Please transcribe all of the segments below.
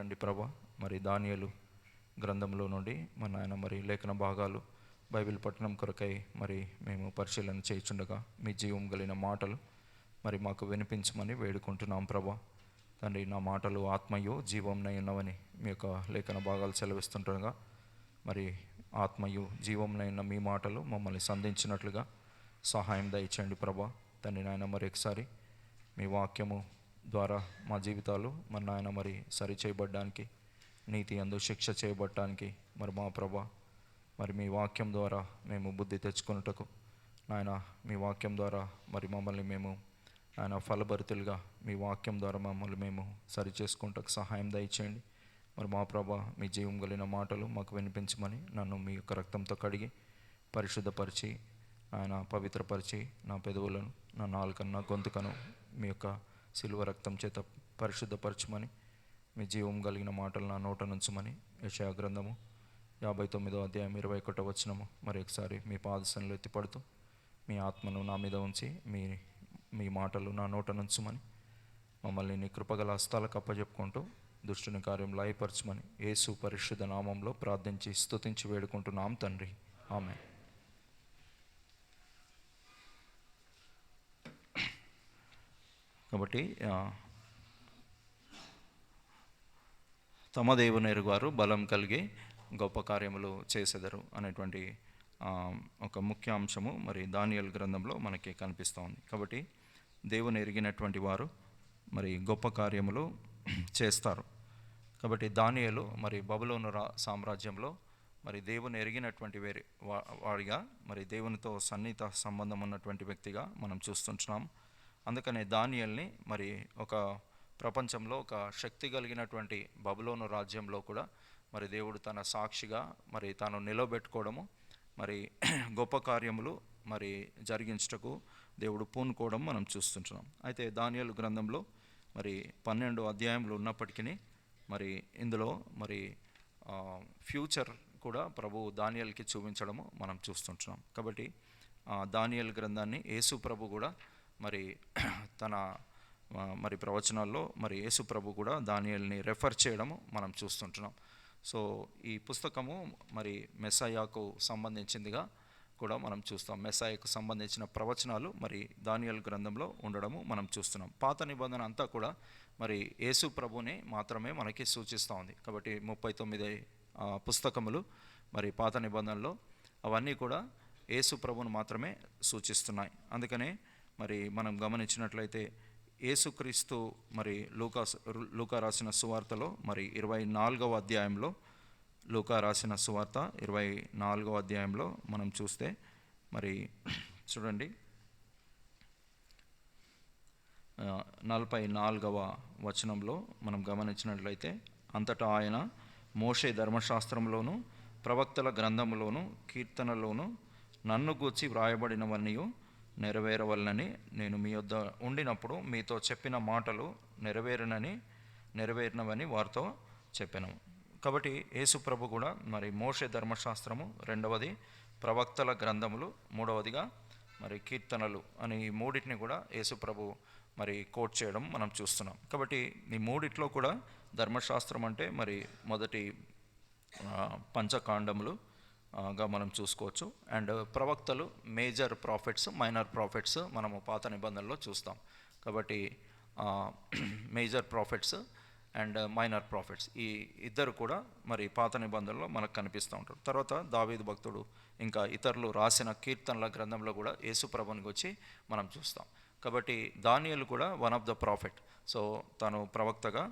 రండి ప్రభా. మరి దానియేలు గ్రంథంలో నుండి మన నాయన మరి లేఖన భాగాలు బైబిల్ పట్టణం కొరకై మరి మేము పరిశీలన చేయుచుండగా మీ జీవం కలిగిన మాటలు మరి మాకు వినిపించమని వేడుకుంటున్నాం ప్రభా. తండ్రి, నా మాటలు ఆత్మయు జీవంనై ఉన్నవని మీ యొక్క లేఖన భాగాలు సెలవిస్తుండగా మరి ఆత్మయు జీవంనై ఉన్న మీ మాటలు మమ్మల్ని సంధించినట్లుగా సహాయం దయచేయండి ప్రభా. తండ్రి నాయన మరి ఒకసారి మీ వాక్యము ద్వారా మా జీవితాలు మరి నాయన మరి సరి చేయబడ్డానికి, నీతి అందు శిక్ష చేయబడటానికి మరి మా ప్రభా మరి మీ వాక్యం ద్వారా మేము బుద్ధి తెచ్చుకున్నటకు నాయన మీ వాక్యం ద్వారా మరి మమ్మల్ని మేము ఆయన ఫలభరితులుగా మీ వాక్యం ద్వారా మమ్మల్ని మేము సరి చేసుకుంటకు సహాయం దయచేయండి. మరి మా ప్రభా మీ జీవం కలిగిన మాటలు మాకు వినిపించమని నన్ను మీ యొక్క రక్తంతో కడిగి పరిశుద్ధపరిచి ఆయన పవిత్రపరిచి నా పెదవులను, నా నాలుకను, నా గొంతుకను మీ యొక్క సిలువ రక్తం చేత పరిశుద్ధపరచమని మీ జీవం కలిగిన మాటలు నా నోట నుంచమని యెషయా గ్రంథము 59వ అధ్యాయం 21వ వచనము మరి ఒకసారి మీ పాదసనలు ఎత్తిపడుతూ మీ ఆత్మను నా మీద ఉంచి మీ మాటలు నా నోట నుంచమని మమ్మల్ని నీ కృపగల హస్తాలకు అప్పచెప్పుకుంటూ దుష్టుని కార్యం లయపరచమని యేసు పరిశుద్ధ నామంలో ప్రార్థించి స్తుతించి వేడుకుంటున్నాం తండ్రి, ఆమేన్. కాబట్టి తమ దేవుని ఎరుగువారు బలం కలిగి గొప్ప కార్యములు చేసెదరు అనేటువంటి ఒక ముఖ్య అంశము మరి దానియేలు గ్రంథంలో మనకి కనిపిస్తూ ఉంది. కాబట్టి దేవుని ఎరిగినటువంటి వారు మరి గొప్ప కార్యములు చేస్తారు. కాబట్టి దానియేలు మరి బబులోను సామ్రాజ్యంలో మరి దేవుని ఎరిగినటువంటి వాడిగా మరి దేవునితో సన్నిహిత సంబంధం ఉన్నటువంటి వ్యక్తిగా మనం చూస్తుంటున్నాం. అందుకనే దానియేలుని మరి ఒక ప్రపంచంలో ఒక శక్తి కలిగినటువంటి బబులోను రాజ్యంలో కూడా మరి దేవుడు తన సాక్షిగా మరి తాను నిలబెట్టుకోవడము, మరి గొప్ప కార్యములు మరి జరిగించుటకు దేవుడు పూనుకోవడం మనం చూస్తుంటున్నాం. అయితే దానియేలు గ్రంథంలో మరి 12 అధ్యాయములు ఉన్నప్పటికీ మరి ఇందులో మరి ఫ్యూచర్ కూడా ప్రభు దానియేలుకి చూపించడము మనం చూస్తుంటున్నాం. కాబట్టి దానియేలు గ్రంథాన్ని యేసు ప్రభు కూడా మరి తన మరి ప్రవచనాల్లో మరి యేసు ప్రభు కూడా దానియేలుని రెఫర్ చేయడము మనం చూస్తుంటున్నాం. సో ఈ పుస్తకము మరి మెస్సయాకు సంబంధించిందిగా కూడా మనం చూస్తాం. మెస్సయాకు సంబంధించిన ప్రవచనాలు మరి దానియేలు గ్రంథంలో ఉండడము మనం చూస్తున్నాం. పాత నిబంధన అంతా కూడా మరి యేసు ప్రభుని మాత్రమే మనకి సూచిస్తూ ఉంది. కాబట్టి 39 పుస్తకములు మరి పాత నిబంధనలో అవన్నీ కూడా యేసు ప్రభుని మాత్రమే సూచిస్తున్నాయి. అందుకనే మరి మనం గమనించినట్లయితే యేసుక్రీస్తు మరి లూకా రాసిన సువార్తలో మరి 24వ అధ్యాయంలో లూకా రాసిన సువార్త 24వ అధ్యాయంలో మనం చూస్తే మరి చూడండి 44వ వచనంలో మనం గమనించినట్లయితే, అంతటా ఆయన మోషే ధర్మశాస్త్రంలోను ప్రవక్తల గ్రంథములోను కీర్తనలోను నన్ను గూర్చి వ్రాయబడినవన్నీ నెరవేరవలనని నేను మీ వద్ద ఉండినప్పుడు మీతో చెప్పిన మాటలు నెరవేరినవని వారితో చెప్పాను. కాబట్టి యేసు ప్రభు కూడా మరి మోషే ధర్మశాస్త్రము, రెండవది ప్రవక్తల గ్రంథములు, మూడవదిగా మరి కీర్తనలు అని ఈ మూడింటిని కూడా యేసు ప్రభు మరి కోట్ చేయడం మనం చూస్తున్నాం. కాబట్టి ఈ మూడిట్లో కూడా ధర్మశాస్త్రం అంటే మరి మొదటి పంచకాండములు గా మనం చూసుకోవచ్చు. అండ్ ప్రవక్తలు మేజర్ ప్రాఫిట్స్, మైనర్ ప్రాఫిట్స్ మనము పాత నిబంధనలో చూస్తాం. కాబట్టి major prophets and minor prophets ఈ ఇద్దరు కూడా మరి పాత నిబంధనలో మనకు కనిపిస్తూ ఉంటారు. తర్వాత దావీదు భక్తుడు ఇంకా ఇతరులు రాసిన కీర్తనల గ్రంథంలో కూడా యేసు ప్రభుని వచ్చి మనం చూస్తాం. కాబట్టి దానియేలు కూడా one of the profit. So తను ప్రవక్తగా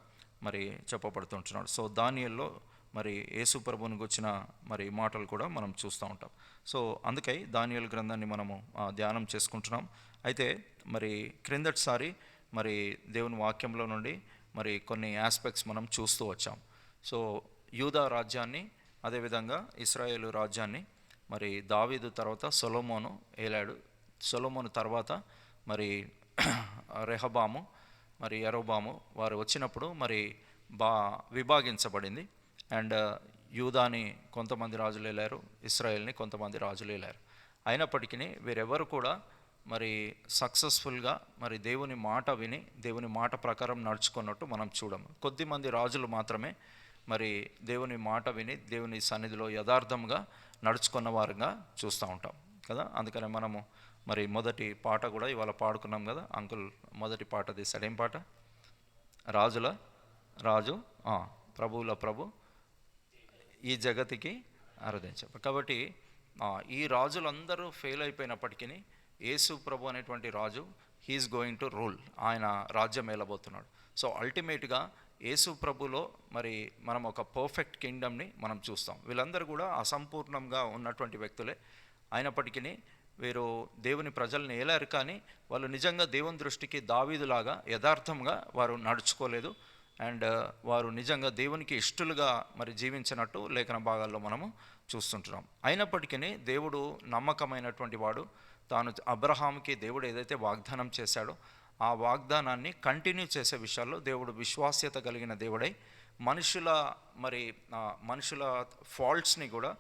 మరి చెప్పబడుతుంటున్నాడు. సో దానియేల్లో మరి యేసు ప్రభుని వచ్చిన మరి మాటలు కూడా మనం చూస్తూ ఉంటాం. సో అందుకై దానియేలు గ్రంథాన్ని మనము ధ్యానం చేసుకుంటున్నాం. అయితే మరి క్రిందటిసారి మరి దేవుని వాక్యంలో నుండి మరి కొన్ని ఆస్పెక్ట్స్ మనం చూస్తూ వచ్చాం. సో యూదా రాజ్యాన్ని, అదేవిధంగా ఇశ్రాయేలు రాజ్యాన్ని మరి దావీదు తర్వాత సొలొమోను ఏలాడు. సొలొమోను తర్వాత మరి రెహబాము మరి యరొబాము వారు వచ్చినప్పుడు మరి విభాగించబడింది. అండ్ యూదాని కొంతమంది రాజులు వెళ్ళారు, ఇశ్రాయేల్ని కొంతమంది రాజులు వెళ్ళారు. అయినప్పటికీ వీరెవరు కూడా మరి సక్సెస్ఫుల్గా మరి దేవుని మాట విని దేవుని మాట ప్రకారం నడుచుకున్నట్టు మనం చూడము. కొద్దిమంది రాజులు మాత్రమే మరి దేవుని మాట విని దేవుని సన్నిధిలో యథార్థంగా నడుచుకున్న వారుగా చూస్తూ ఉంటాం కదా. అందుకనే మనము మరి మొదటి పాట కూడా ఇవాళ పాడుకున్నాం కదా. అంకుల్ మొదటి పాట తీశాడు. ఏం పాట? రాజుల రాజు ప్రభువుల ప్రభు ఈ జగతికి ఆరాధించారు. కాబట్టి ఈ రాజులందరూ ఫెయిల్ అయిపోయినప్పటికీ యేసు ప్రభు అనేటువంటి రాజు హీఈస్ గోయింగ్ టు రూల్. ఆయన రాజ్యం ఏలబోతున్నాడు. సో అల్టిమేట్గా యేసు ప్రభులో మరి మనం ఒక పర్ఫెక్ట్ కింగ్డమ్ని మనం చూస్తాం. వీళ్ళందరూ కూడా అసంపూర్ణంగా ఉన్నటువంటి వ్యక్తులే అయినప్పటికీ వీరు దేవుని ప్రజల్ని ఏలారు, కానీ వాళ్ళు నిజంగా దేవుని దృష్టికి దావీదులాగా యథార్థంగా వారు నడుచుకోలేదు. అండ్ వారు నిజంగా దేవునికి ఇష్టలుగా మరి జీవించినట్టు లేఖన భాగాల్లో మనము చూస్తుంటున్నాం. అయినప్పటికీ దేవుడు నమ్మకమైనటువంటి వాడు. తాను అబ్రహాంకి దేవుడు ఏదైతే వాగ్దానం చేశాడో ఆ వాగ్దానాన్ని కంటిన్యూ చేసే విషయాల్లో దేవుడు విశ్వాస్యత కలిగిన దేవుడై మనుషుల ఫాల్ట్స్ని కూడా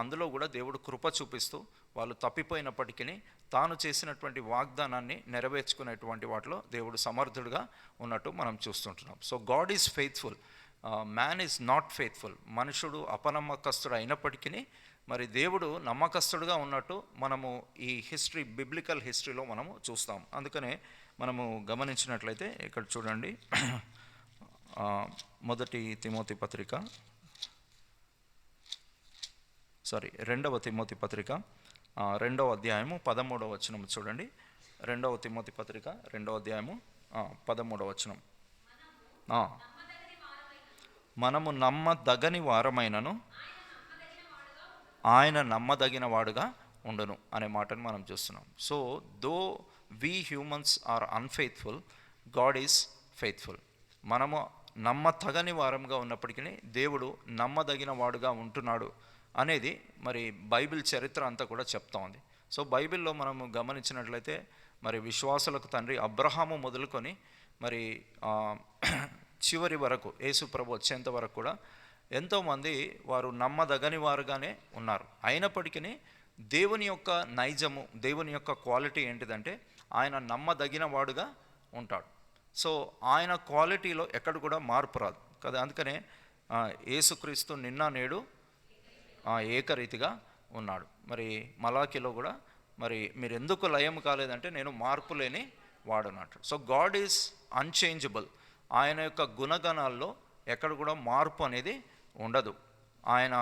అందులో కూడా దేవుడు కృప చూపిస్తూ వాళ్ళు తప్పిపోయినప్పటికీ తాను చేసినటువంటి వాగ్దానాన్ని నెరవేర్చుకునేటువంటి వాటిలో దేవుడు సమర్థుడుగా ఉన్నట్టు మనం చూస్తుంటున్నాం. So God is faithful, man is not faithful. మనుషుడు అపనమ్మకస్తుడు అయినప్పటికీ మరి దేవుడు నమ్మకస్తుడుగా ఉన్నట్టు మనము ఈ బిబ్లికల్ హిస్టరీలో మనము చూస్తాం. అందుకనే మనము గమనించినట్లయితే ఇక్కడ చూడండి, రెండవ తిమోతి పత్రిక 2వ అధ్యాయము 13వ వచనం చూడండి. 2వ తిమోతి పత్రిక 2వ అధ్యాయము 13వ వచనం. మనము నమ్మదగని వారమైనను ఆయన నమ్మదగిన వాడుగా ఉండును అనే మాటను మనం చూస్తున్నాం. So though we humans are unfaithful, God is faithful. మనము నమ్మతగని వారంగా ఉన్నప్పటికీ దేవుడు నమ్మదగిన వాడుగా ఉంటున్నాడు అనేది మరి బైబిల్ చరిత్ర అంతా కూడా చెప్తా ఉంది. సో బైబిల్లో మనము గమనించినట్లయితే మరి విశ్వాసులకు తండ్రి అబ్రహాము మొదలుకొని మరి చివరి వరకు యేసు ప్రభు వచ్చేంత వరకు కూడా ఎంతోమంది వారు నమ్మదగని వారుగానే ఉన్నారు. అయినప్పటికీ దేవుని యొక్క నైజము, దేవుని యొక్క క్వాలిటీ ఏంటిదంటే ఆయన నమ్మదగిన వాడుగా ఉంటాడు. సో ఆయన క్వాలిటీలో ఎక్కడ కూడా మార్పు రాదు కదా. అందుకనే యేసుక్రీస్తు నిన్న నేడు ఏకరీతిగా ఉన్నాడు. మరి మలాకిలో కూడా మరి మీరు ఎందుకు లయం కాలేదంటే నేను మార్పు లేని వాడున్నట్టు. So God is unchangeable. ఆయన యొక్క గుణగణాల్లో ఎక్కడ కూడా మార్పు అనేది ఉండదు. ఆయన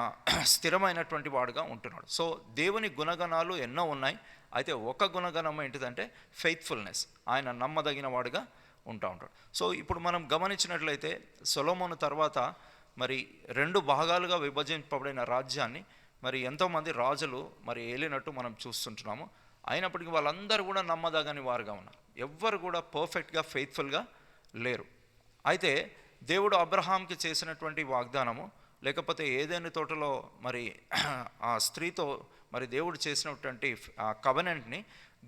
స్థిరమైనటువంటి వాడుగా ఉంటున్నాడు. సో దేవుని గుణగణాలు ఎన్నో ఉన్నాయి. అయితే ఒక గుణగణం ఏంటిదంటే ఫెయిత్ఫుల్నెస్. ఆయన నమ్మదగిన వాడుగా ఉంటాడు. సో ఇప్పుడు మనం గమనించినట్లయితే సొలొమోను తర్వాత మరి 2 భాగాలుగా విభజింపబడిన రాజ్యాన్ని మరి ఎంతోమంది రాజులు మరి ఏలినట్టు మనం చూస్తుంటున్నాము. అయినప్పటికీ వాళ్ళందరూ కూడా నమ్మదగని వారుగా ఉన్నారు. ఎవ్వరు కూడా పర్ఫెక్ట్గా ఫెయిత్ఫుల్గా లేరు. అయితే దేవుడు అబ్రహాంకి చేసినటువంటి వాగ్దానము, లేకపోతే ఏదైనా తోటలో మరి ఆ స్త్రీతో మరి దేవుడు చేసినటువంటి ఆ కవెనెంట్ని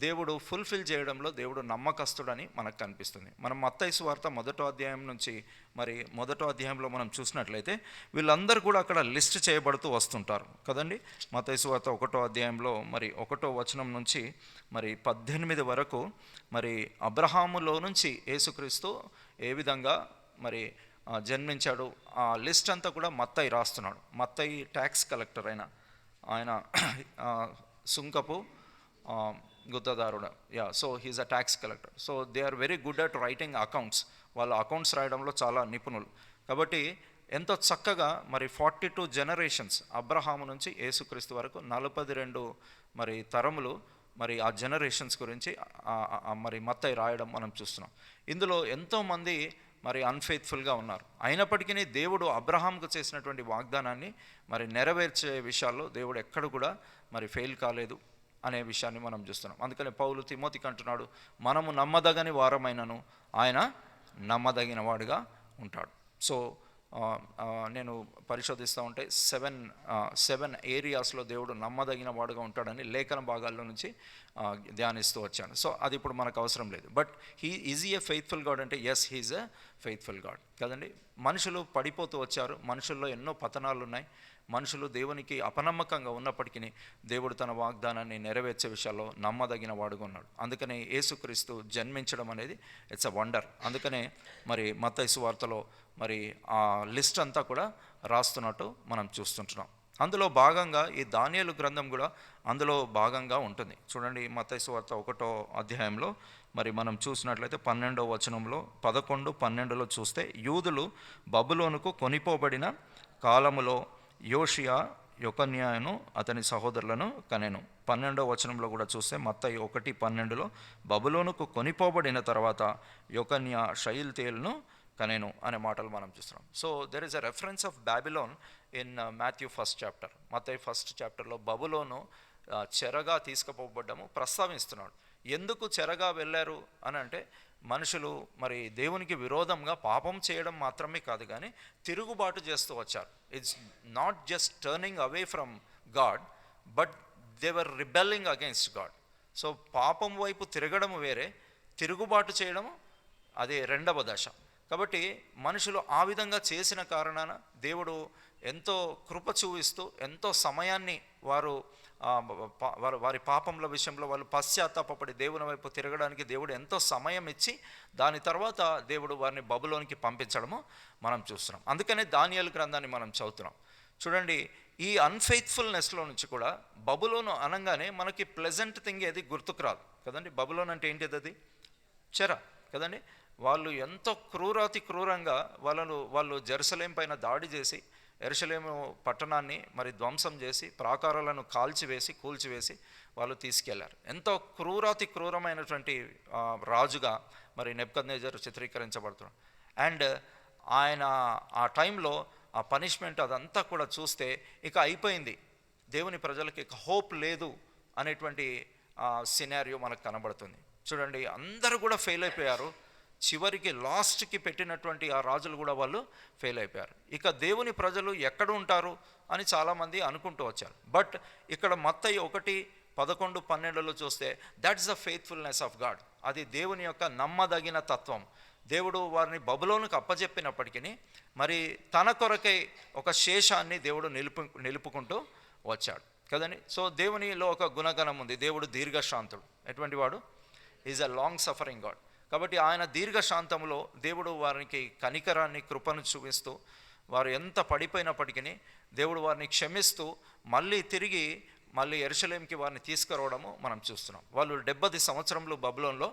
దేవుడు ఫుల్ఫిల్ చేయడంలో దేవుడు నమ్మకస్తుడని మనకు కనిపిస్తుంది. మనం మత్తయి సువార్త 1వ అధ్యాయం నుంచి మరి 1వ అధ్యాయంలో మనం చూసినట్లయితే వీళ్ళందరూ కూడా అక్కడ లిస్ట్ చేయబడుతూ వస్తుంటారు కదండి. మత్తయి సువార్త 1వ అధ్యాయంలో మరి 1వ వచనం నుంచి మరి 18 వరకు మరి అబ్రహాములో నుంచి యేసుక్రీస్తు ఏ విధంగా మరి జన్మించాడు ఆ లిస్ట్ అంతా కూడా మత్తయి రాస్తున్నాడు. మత్తయి ట్యాక్స్ కలెక్టర్ ఆయన సుంకపు గుత్తదారుడు. So he's a tax collector. So they are very good at writing accounts. వాళ్ళు అకౌంట్స్ రాయడంలో చాలా నిపుణులు. కాబట్టి ఎంతో చక్కగా మరి 42 జనరేషన్స్ అబ్రహాము నుంచి యేసుక్రీస్తు వరకు 42 మరి తరములు మరి ఆ జనరేషన్స్ గురించి మరి మత్తయి రాయడం మనం చూస్తున్నాం. ఇందులో ఎంతోమంది మరి అన్ఫెయిత్ఫుల్గా ఉన్నారు. అయినప్పటికీ దేవుడు అబ్రహాంకు చేసినటువంటి వాగ్దానాన్ని మరి నెరవేర్చే విషయాల్లో దేవుడు ఎక్కడ కూడా మరి ఫెయిల్ కాలేదు అనే విషయాన్ని మనం చూస్తున్నాం. అందుకని పౌలు తిమోతికి అంటున్నాడు, మనము నమ్మదగని వారమైనను ఆయన నమ్మదగిన వాడుగా ఉంటాడు. సో నేను పరిశోధిస్తూ ఉంటే 7 ఏరియాస్లో దేవుడు నమ్మదగిన వాడుగా ఉంటాడని లేఖన భాగాల్లో నుంచి ధ్యానిస్తూ వచ్చాను. సో అది ఇప్పుడు మనకు అవసరం లేదు. But is a faithful God అంటే yes, he's a faithful God కదండి. మనుషులు పడిపోతూ వచ్చారు, మనుషుల్లో ఎన్నో పతనాలు ఉన్నాయి, మనుషులు దేవునికి అపనమ్మకంగా ఉన్నప్పటికీ దేవుడు తన వాగ్దానాన్ని నెరవేర్చే విషయాల్లో నమ్మదగిన వాడుగా ఉన్నాడు. అందుకనే యేసుక్రీస్తు జన్మించడం అనేది ఇట్స్ అ వండర్. అందుకనే మరి మత్తయి సువార్తలో మరి ఆ లిస్ట్ అంతా కూడా రాస్తున్నట్టు మనం చూస్తుంటున్నాం. అందులో భాగంగా ఈ దానియేలు గ్రంథం కూడా అందులో భాగంగా ఉంటుంది. చూడండి, మత్తయి సువార్త 1వ అధ్యాయంలో మరి మనం చూసినట్లయితే 12వ వచనంలో 11, 12లో చూస్తే, యూదులు బబులోనుకు కొనిపోబడిన కాలములో యోషియా యొకన్యాను అతని సహోదరులను కనెను. 12వ వచనంలో కూడా చూస్తే మత్తయి 1:12లో బబులోనుకు కొనిపోబడిన తర్వాత యొకన్యా షయల్తీయేలును కనెను అనే మాటలు మనం చూస్తున్నాం. So there is a reference of Babylon in Matthew 1st chapter. Mattayi 1st చాప్టర్లో బబులోను చెరగా తీసుకుపోబడ్డము ప్రస్తావిస్తున్నాడు. ఎందుకు చెరగా వెళ్ళారు అని అంటే, మనుషులు మరి దేవునికి విరోధంగా పాపం చేయడం మాత్రమే కాదు కానీ తిరుగుబాటు చేస్తూ వచ్చారు. It's not just turning away from God, but they were rebelling against God. So పాపం వైపు తిరగడం వేరే, తిరుగుబాటు చేయడం అదే రెండవ దశ. కాబట్టి మనుషులు ఆ విధంగా చేసిన కారణాన దేవుడు ఎంతో కృప చూపిస్తూ ఎంతో సమయాన్ని వారి పాపంల విషయంలో వాళ్ళు పశ్చాత్తాపడి దేవుని వైపు తిరగడానికి దేవుడు ఎంతో సమయం ఇచ్చి దాని తర్వాత దేవుడు వారిని బబులోనికి పంపించడము మనం చూస్తున్నాం. అందుకనే దానియేలు గ్రంథాన్ని మనం చదువుతున్నాం. చూడండి, ఈ అన్ఫెయిత్ఫుల్నెస్లో నుంచి కూడా బబులోను అనగానే మనకి ప్లెజెంట్ థింగ్ ఏది గుర్తుకు రాదు కదండి. బబులోన్ అంటే ఏంటిది? అది చెర కదండి. వాళ్ళు ఎంతో క్రూరాతి క్రూరంగా వాళ్ళు జెరూసలేం పైన దాడి చేసి యెరూషలేము పట్టణాన్ని మరి ధ్వంసం చేసి ప్రాకారాలను కూల్చివేసి వాళ్ళు తీసుకెళ్లారు. ఎంతో క్రూరాతి క్రూరమైనటువంటి రాజుగా మరి నెబుకద్నెజరు చిత్రీకరించబడుతున్నాడు. అండ్ ఆయన ఆ టైంలో ఆ పనిష్మెంట్ అదంతా కూడా చూస్తే ఇక అయిపోయింది, దేవుని ప్రజలకి ఇక హోప్ లేదు అనేటువంటి సినారియో మనకు కనబడుతుంది. చూడండి, అందరూ కూడా ఫెయిల్ అయిపోయారు. చివరికి లాస్ట్కి పెట్టినటువంటి ఆ రాజులు కూడా వాళ్ళు ఫెయిల్ అయిపోయారు. ఇక దేవుని ప్రజలు ఎక్కడ ఉంటారు అని చాలామంది అనుకుంటూ వచ్చారు. బట్ ఇక్కడ మత్తయి 1:11, 12లో చూస్తే that's the faithfulness of God. అది దేవుని యొక్క నమ్మదగిన తత్వం. దేవుడు వారిని బబులోనుకు అప్పచెప్పినప్పటికీ మరి తన కొరకై ఒక శేషాన్ని దేవుడు నిలుపుకుంటూ వచ్చాడు కదండి. సో దేవునిలో ఒక గుణగణం ఉంది, దేవుడు దీర్ఘశాంతుడు. ఎటువంటి వాడు? Is a long suffering God. కాబట్టి ఆయన దీర్ఘశాంతంలో దేవుడు వారికి కనికరాన్ని కృపను చూపిస్తూ వారు ఎంత పడిపోయినప్పటికీ దేవుడు వారిని క్షమిస్తూ తిరిగి యెరూషలేంకి వారిని తీసుకురావడము మనం చూస్తున్నాం. వాళ్ళు 70 సంవత్సరంలో బబులోన్లో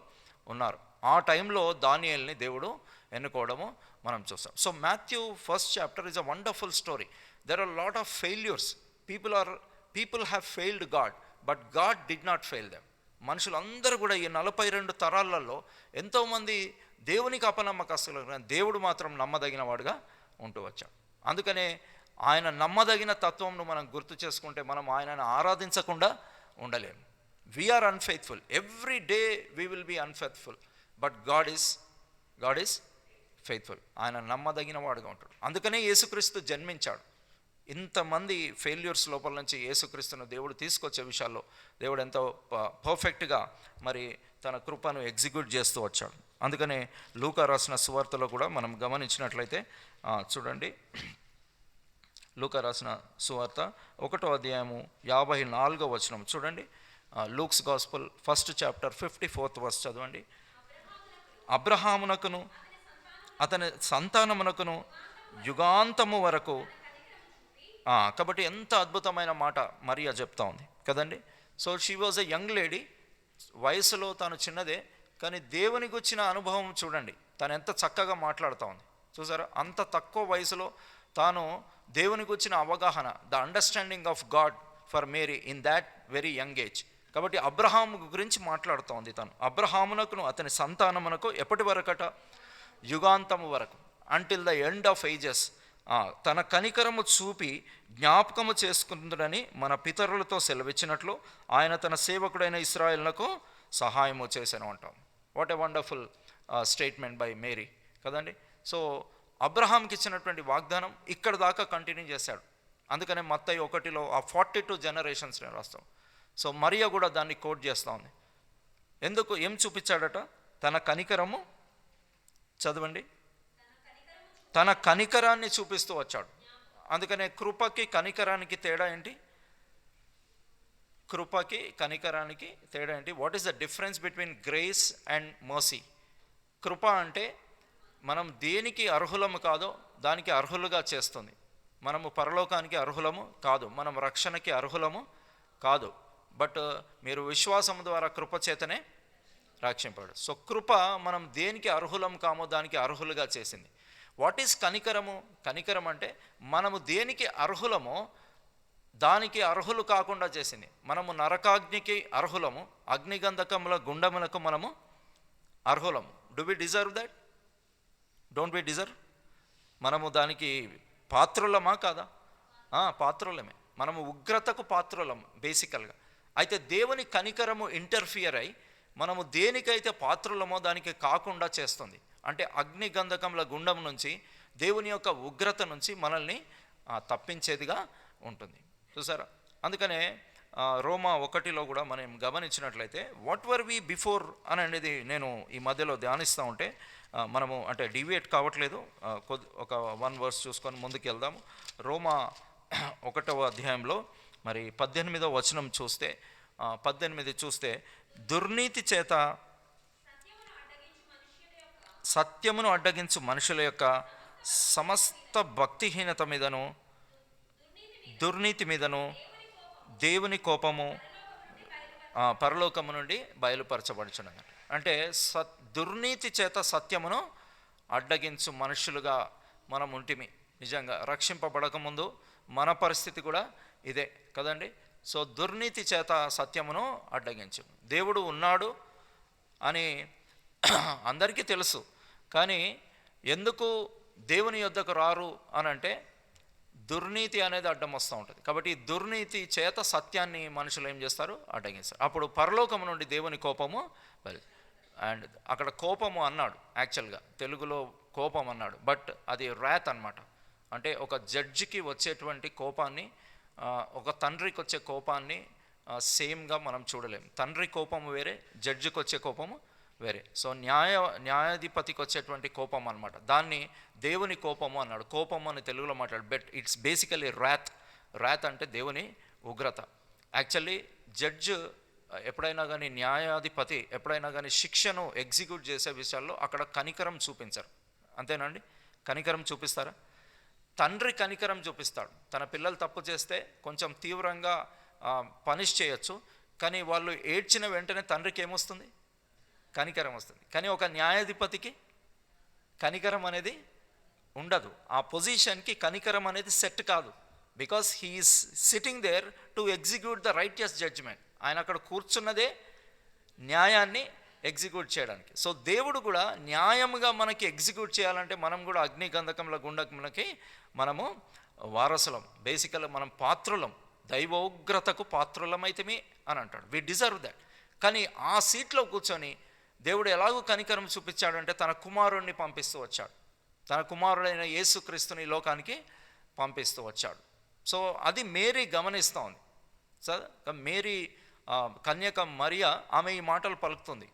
ఉన్నారు. ఆ టైంలో దానియేలుని దేవుడు ఎన్నుకోవడము మనం చూస్తాం. So Matthew 1st chapter is a wonderful story. There are lot of failures. People have failed God, but God did not fail them. మనుషులందరూ కూడా ఈ 42 తరాలలో ఎంతోమంది దేవునికి అపనమ్మకస్తులు, దేవుడు మాత్రం నమ్మదగిన వాడుగా ఉంటూ వచ్చాడు. అందుకనే ఆయన నమ్మదగిన తత్వంను మనం గుర్తు చేసుకుంటే మనం ఆయనను ఆరాధించకుండా ఉండలేము. We are unfaithful, every day we will be unfaithful, but God is faithful. ఆయన నమ్మదగిన వాడుగా ఉంటాడు. అందుకనే యేసుక్రీస్తు జన్మించాడు. ఇంతమంది ఫెయిల్యూర్స్ లోపల నుంచి యేసుక్రీస్తును దేవుడు తీసుకొచ్చే విషయాల్లో దేవుడు ఎంతో పర్ఫెక్ట్గా మరి తన కృపను ఎగ్జిక్యూట్ చేస్తూ వచ్చాడు. అందుకనే లూకా రాసిన సువార్తలో కూడా మనం గమనించినట్లయితే చూడండి, లూకా రాసిన సువార్త 1వ అధ్యాయము 54వ వచనం చూడండి. Luke's gospel 1st chapter 54th verse చదవండి. అబ్రహామునకును అతని సంతానమునకును యుగాంతము వరకు. కాబట్టి ఎంత అద్భుతమైన మాట మరియా చెప్తా ఉంది కదండి. So she was a young lady. వయసులో తాను చిన్నదే, కానీ దేవునికి వచ్చిన అనుభవం చూడండి, తను ఎంత చక్కగా మాట్లాడుతూ ఉంది చూసారా. అంత తక్కువ వయసులో తాను దేవునికి వచ్చిన అవగాహన, the understanding of God for Mary in that very young age. కాబట్టి అబ్రహాము గురించి మాట్లాడుతూ ఉంది తను. అబ్రహామునకును అతని సంతానమునకు ఎప్పటి వరకట? యుగాంతము వరకు, until the end of ages. తన కనికరము చూపి జ్ఞాపకము చేసుకుంటుడని మన పితరులతో సెలవిచ్చినట్లు ఆయన తన సేవకుడైన ఇశ్రాయేలునకు సహాయము చేశాను అంటాం. What a wonderful statement by Mary కదండి. సో అబ్రహాంకి ఇచ్చినటువంటి వాగ్దానం ఇక్కడ దాకా కంటిన్యూ చేశాడు. అందుకనే మత్తయి 1లో ఆ 42 జనరేషన్స్ని రాస్తాం. సో మరియా కూడా దాన్ని కోట్ చేస్తూ ఉంది. ఎందుకు, ఏం చూపించాడట? తన కనికరము, చదవండి, తన కనికరాన్ని చూపిస్తూ వచ్చాడు. అందుకనే కృపకి కనికరానికి తేడా ఏంటి? కృపకి కనికరానికి తేడా ఏంటి? What is the difference between grace and mercy? కృప అంటే మనం దేనికి అర్హులము కాదో దానికి అర్హులుగా చేస్తుంది. మనము పరలోకానికి అర్హులము కాదు, మనం రక్షణకి అర్హులము కాదు, బట్ మీరు విశ్వాసం ద్వారా కృప చేతనే రక్షింపడు. సో కృప మనం దేనికి అర్హులం కామో దానికి అర్హులుగా చేసింది. వాట్ ఈస్ కనికరము? కనికరం అంటే మనము దేనికి అర్హులమో దానికి అర్హులు కాకుండా చేసింది. మనము నరకాగ్నికి అర్హులము, అగ్నిగంధకముల గుండములకు మనము అర్హులము. Do we deserve that? Don't we deserve? మనము దానికి పాత్రులమా కాదా? పాత్రులమే. మనము ఉగ్రతకు పాత్రులం బేసికల్గా. అయితే దేవుని కనికరము ఇంటర్ఫియర్ అయి మనము దేనికైతే పాత్రులమో దానికి కాకుండా చేస్తుంది. అంటే అగ్ని గంధకముల గుండం నుంచి, దేవుని యొక్క ఉగ్రత నుంచి మనల్ని తప్పించేదిగా ఉంటుంది. చూసారా? అందుకనే రోమా 1లో కూడా మనం గమనించినట్లయితే వాట్ వర్ వి బిఫోర్ అని అనేది నేను ఈ మధ్యలో ధ్యానిస్తూ ఉంటే మనము అంటే డివియేట్ కావట్లేదు, ఒక 1 వర్స్ చూసుకొని ముందుకు వెళ్దాము. రోమా 1వ అధ్యాయంలో మరి 18వ వచనం చూస్తే 18 చూస్తే, దుర్నీతి చేత సత్యమును అడ్డగించు మనుషుల యొక్క సమస్త భక్తిహీనత మీదను దుర్నీతి మీదను దేవుని కోపము పరలోకము నుండి బయలుపరచబడుచున్నది. అంటే దుర్నీతి చేత సత్యమును అడ్డగించు మనుషులుగా మనం ఉంటిమి. నిజంగా రక్షింపబడకముందు మన పరిస్థితి కూడా ఇదే కదండి. సో దుర్నీతి చేత సత్యమును అడ్డగించు. దేవుడు ఉన్నాడు అని అందరికీ తెలుసు, కానీ ఎందుకు దేవుని యొద్దకు రారు అని అంటే దుర్నీతి అనేది అడ్డం వస్తూ ఉంటుంది. కాబట్టి ఈ దుర్నీతి చేత సత్యాన్ని మనుషులు ఏం చేస్తారు? అడ్డగిస్తారు. అప్పుడు పరలోకము నుండి దేవుని కోపము, అండ్ అక్కడ కోపము అన్నాడు, యాక్చువల్గా తెలుగులో కోపం అన్నాడు, బట్ అది ర్యాత్ అన్నమాట. అంటే ఒక జడ్జికి వచ్చేటువంటి కోపాన్ని, ఒక తండ్రికి వచ్చే కోపాన్ని సేమ్గా మనం చూడలేం. తండ్రి కోపము వేరే, జడ్జికి వచ్చే కోపము వేరే. సో న్యాయాధిపతికి వచ్చేటువంటి కోపం అనమాట, దాన్ని దేవుని కోపము అన్నాడు. కోపము అని తెలుగులో మాట్లాడు, బట్ ఇట్స్ బేసికలీ ర్యాత్ అంటే దేవుని ఉగ్రత. యాక్చువల్లీ జడ్జ్ ఎప్పుడైనా కానీ, న్యాయాధిపతి ఎప్పుడైనా కానీ శిక్షను ఎగ్జిక్యూట్ చేసే విషయాల్లో అక్కడ కనికరం చూపించరు. అంతేనండి? కనికరం చూపిస్తారా? తండ్రి కనికరం చూపిస్తాడు. తన పిల్లలు తప్పు చేస్తే కొంచెం తీవ్రంగా పనిష్ చేయొచ్చు, కానీ వాళ్ళు ఏడ్చిన వెంటనే తండ్రికి ఏమొస్తుంది? కనికరం వస్తుంది. కానీ ఒక న్యాయాధిపతికి కనికరం అనేది ఉండదు. ఆ పొజిషన్కి కనికరం అనేది సెట్ కాదు. Because he's sitting there to execute the righteous judgment. ఆయన అక్కడ కూర్చున్నదే న్యాయాన్ని ఎగ్జిక్యూట్ చేయడానికి. సో దేవుడు కూడా న్యాయముగా మనకి ఎగ్జిక్యూట్ చేయాలంటే మనం కూడా అగ్ని గంధకముల గుండకములకి మనము వారసులం. బేసికల్గా మనం పాత్రులం, దైవోగ్రతకు పాత్రులమైతేమి అని అంటాడు. We deserve that. కానీ ఆ సీట్లో కూర్చొని దేవుడు ఎలాగో కనికరం చూపించాడంటే తన కుమారుడిని పంపిస్తూ వచ్చాడు. తన కుమారుడైన యేసుక్రీస్తుని లోకానికి పంపిస్తూ వచ్చాడు. సో అది మేరీ గమనిస్తూ ఉంది. సార్ మేరీ కన్యక మరియ ఆమె ఈ మాటలు పలుకుతుంది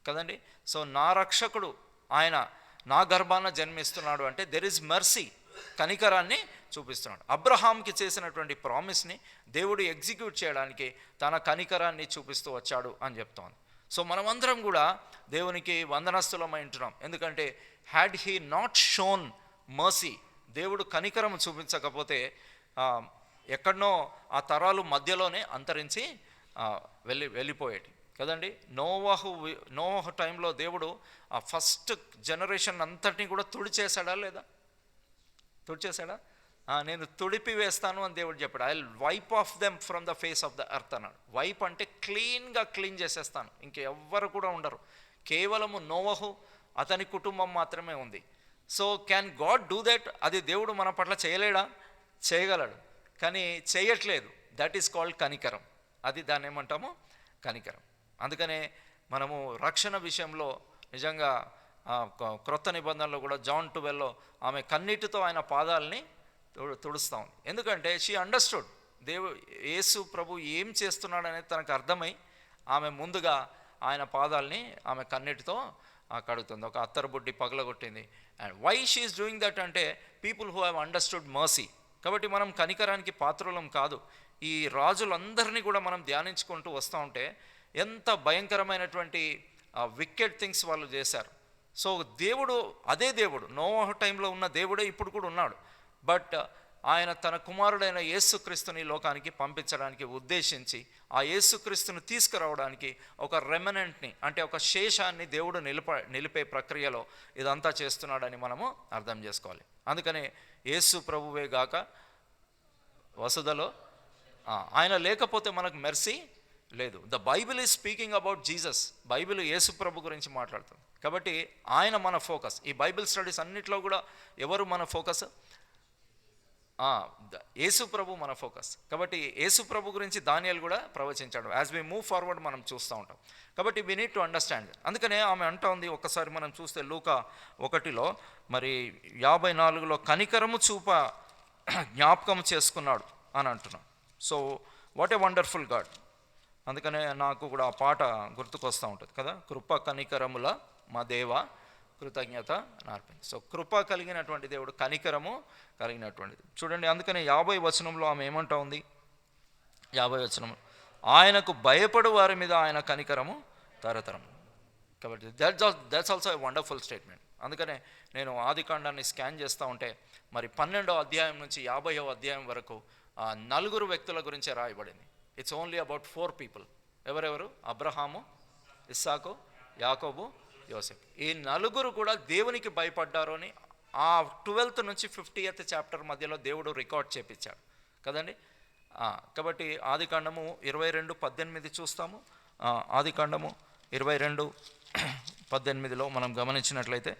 కదండి. సో నా రక్షకుడు ఆయన నా గర్భాన జన్మిస్తున్నాడు అంటే దెర్ ఇస్ మర్సీ, కనికరాన్ని చూపిస్తున్నాడు. అబ్రహాంకి చేసినటువంటి ప్రామిస్ని దేవుడు ఎగ్జిక్యూట్ చేయడానికి తన కనికరాన్ని చూపిస్తూ వచ్చాడు అని చెప్తోంది. సో మనమందరం కూడా దేవునికి వందనస్తులమై ఉంటున్నాం. ఎందుకంటే had he not shown mercy, దేవుడు కనికరం చూపించకపోతే ఎక్కడనో ఆ తరాలు మధ్యలోనే అంతరించి వెళ్ళిపోయేటి కదండి. నోవహు టైంలో దేవుడు ఆ ఫస్ట్ జనరేషన్ అంతటిని కూడా తుడిచేశాడా లేదా? తుడిచేశాడా? నేను తుడిపి వేస్తాను అని దేవుడు చెప్పాడు. I will wipe off them from the face of the earth అన్నాడు. వైప్ అంటే క్లీన్ చేసేస్తాను, ఇంకెవ్వరు కూడా ఉండరు, కేవలము నోవహు అతని కుటుంబం మాత్రమే ఉంది. So can God do that? అది దేవుడు మన పట్ల చేయలేడా? చేయగలడు, కానీ చేయట్లేదు. దట్ ఈస్ కాల్డ్ కనికరం. అది దాన్ని ఏమంటాము? కనికరం. అందుకనే మనము రక్షణ విషయంలో నిజంగా క్రొత్త నిబంధనలో కూడా జాన్ 12లో ఆమె కన్నీటితో ఆయన పాదాలని తుడుస్తూ ఉంది. ఎందుకంటే షీ అండర్స్టూడ్ యేసు ప్రభు ఏం చేస్తున్నాడనేది తనకు అర్థమై ఆమె ముందుగా ఆయన పాదాలని ఆమె కన్నీటితో కడుగుతుంది. ఒక అత్తరబుడ్డి పగలగొట్టింది. And why she is doing that అంటే people who have understood mercy. కాబట్టి మనం కనికరానికి పాత్రులం కాదు. ఈ రాజులందరినీ కూడా మనం ధ్యానించుకుంటూ వస్తూ ఉంటే ఎంత భయంకరమైనటువంటి వికెడ్ థింగ్స్ వాళ్ళు చేశారు. సో దేవుడు అదే దేవుడు, నోవహు టైంలో ఉన్న దేవుడే ఇప్పుడు కూడా ఉన్నాడు. బట్ ఆయన తన కుమారుడైన యేసుక్రీస్తుని లోకానికి పంపించడానికి ఉద్దేశించి ఆ యేసుక్రీస్తుని తీసుకురావడానికి ఒక రెమనెంట్ని అంటే ఒక శేషాన్ని దేవుడు నిలిపే ప్రక్రియలో ఇదంతా చేస్తున్నాడని మనము అర్థం చేసుకోవాలి. అందుకనే యేసు ప్రభువే గాక వసుధలో ఆయన లేకపోతే మనకు మెర్సీ లేదు. The Bible is speaking about Jesus. Bible యేసు ప్రభు గురించి మాట్లాడుతుంది. కాబట్టి ఆయన మన ఫోకస్. ఈ బైబిల్ స్టడీస్ అన్నిట్లో కూడా ఎవరు మన ఫోకస్? యేసు ప్రభు మన ఫోకస్. కాబట్టి యేసు ప్రభు గురించి దానియేలు కూడా ప్రవచించాడు. యాజ్ వి మూవ్ ఫార్వర్డ్ మనం చూస్తూ ఉంటాం. కాబట్టి వీ నీడ్ టు అండర్స్టాండ్. అందుకనే ఆమె అంటా ఉంది, ఒక్కసారి మనం చూస్తే లూకా 1లో మరి 54లో కనికరము చూప జ్ఞాపకం చేసుకున్నాడు అని అంటున్నాడు. So what a wonderful God. అందుకనే నాకు కూడా ఆ పాట గుర్తుకొస్తూ ఉంటుంది కదా, కృప కనికరముల మా దేవ కృతజ్ఞత నార్పింది. సో కృప కలిగినటువంటి దేవుడు, కనికరము కలిగినటువంటిది. చూడండి, అందుకనే 50 వచనంలో ఆమె ఏమంటా ఉంది? 50 వచనంలో ఆయనకు భయపడు వారి మీద ఆయన కనికరము తరతరము. కాబట్టి that's also a wonderful statement. అందుకనే నేను ఆదికాండాన్ని స్కాన్ చేస్తూ ఉంటే మరి 12వ అధ్యాయం నుంచి 50వ అధ్యాయం వరకు 4 వ్యక్తుల గురించే రాయబడింది. It's only about 4 people. ఎవరెవరు? అబ్రహాము, ఇస్సాకు, యాకోబు, యోసేపు. ఈ 4 కూడా దేవునికి భయపడ్డారు అని ఆ 12th నుంచి 50th చాప్టర్ మధ్యలో దేవుడు రికార్డ్ చేపించాడు కదండి. కాబట్టి ఆదికాండము 22:18 చూస్తాము. ఆదికాండము 22:18లో మనం గమనించినట్లయితే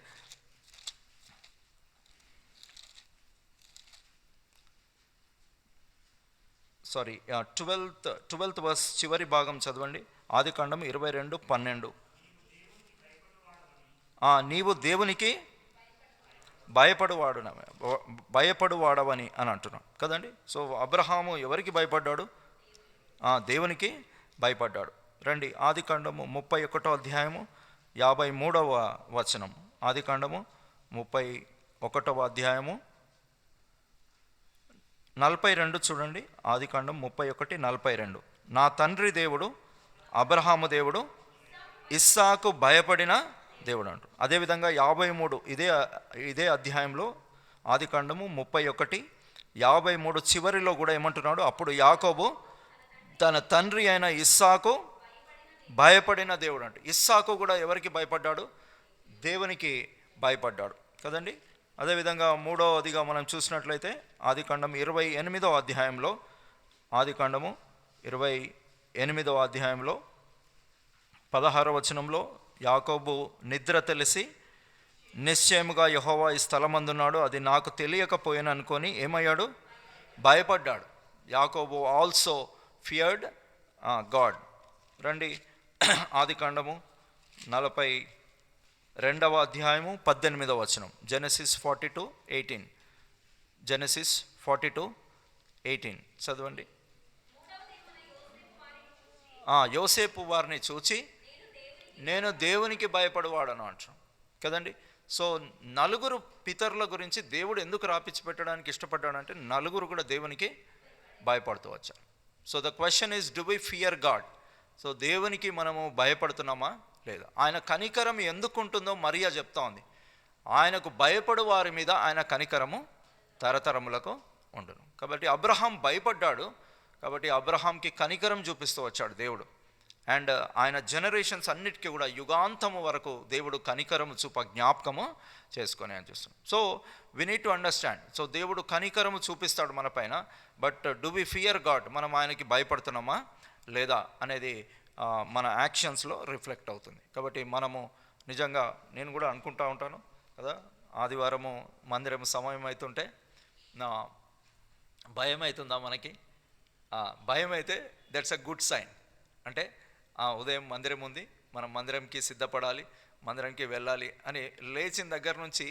సారీ 12th వర్స్ చివరి భాగం చదవండి. ఆదికాండం 22:12. నీవు దేవునికి భయపడువాడవని అని అంటున్నాం కదండి. సో అబ్రహాము ఎవరికి భయపడ్డాడు? దేవునికి భయపడ్డాడు. రండి, ఆదికాండము 31వ అధ్యాయము 53వ వచనం. ఆదికాండము 31వ అధ్యాయము 42 చూడండి. ఆదికాండం 31:42. నా తండ్రి దేవుడు అబ్రహాము దేవుడు, ఇస్సాకు భయపడిన దేవుడు అంటు. అదేవిధంగా 53 ఇదే అధ్యాయంలో ఆదికాండము 31:53 చివరిలో కూడా ఏమంటున్నాడు? అప్పుడు యాకోబు తన తండ్రి అయిన ఇస్సాకు భయపడిన దేవుడు అంట. ఇస్సాకు కూడా ఎవరికి భయపడ్డాడు? దేవునికి భయపడ్డాడు కదండి. అదేవిధంగా 3వదిగా మనం చూసినట్లయితే ఆదికాండం 28వ అధ్యాయంలో, ఆదికాండము 28వ అధ్యాయంలో 16వ వచనంలో యాకోబు నిద్ర తెలిసి నిశ్చయముగా యెహోవా ఈ స్థలమందున్నాడు, అది నాకు తెలియకపోయాను అనుకొని ఏమయ్యాడు? భయపడ్డాడు. యాకోబు ఆల్సో ఫియర్డ్ గాడ్. రండి, ఆదికాండము 42వ అధ్యాయము 18వ వచనం. జెనసిస్ 42:18. జెనసిస్ 42:18 చదవండి. యోసేపు వారిని చూచి నేను దేవునికి భయపడువాడను అంటాం కదండి. సో 4 పితరుల గురించి దేవుడు ఎందుకు రాపిచ్చి పెట్టడానికి ఇష్టపడ్డాడంటే 4 కూడా దేవునికి భయపడుతూ వచ్చారు. So the question is, do we fear God? సో దేవునికి మనము భయపడుతున్నామా లేదా? ఆయన కనికరం ఎందుకు ఉంటుందో మరియా చెప్తా ఉంది. ఆయనకు భయపడు వారి మీద ఆయన కనికరము తరతరములకు ఉండును. కాబట్టి అబ్రహాం భయపడ్డాడు, కాబట్టి అబ్రహాంకి కనికరం చూపిస్తూ వచ్చాడు దేవుడు. అండ్ ఆయన జనరేషన్స్ అన్నిటికీ కూడా యుగాంతము వరకు దేవుడు కనికరము చూప జ్ఞాపకము చేసుకొని అని చూస్తున్నాం. So we need to understand. So దేవుడు కనికరము చూపిస్తాడు మన పైన, but do we fear God? మనం ఆయనకి భయపడుతున్నామా లేదా అనేది మన యాక్షన్స్లో రిఫ్లెక్ట్ అవుతుంది. కాబట్టి మనము నిజంగా, నేను కూడా అనుకుంటా ఉంటాను కదా, ఆదివారము మందిరం సమయం అవుతుంటే నా భయం అవుతుందా మనకి? భయం అయితే దట్స్ అ గుడ్ సైన్. అంటే ఉదయం మందిరం ఉంది, మనం మందిరంకి సిద్ధపడాలి, మందిరానికి వెళ్ళాలి అని లేచిన దగ్గర నుంచి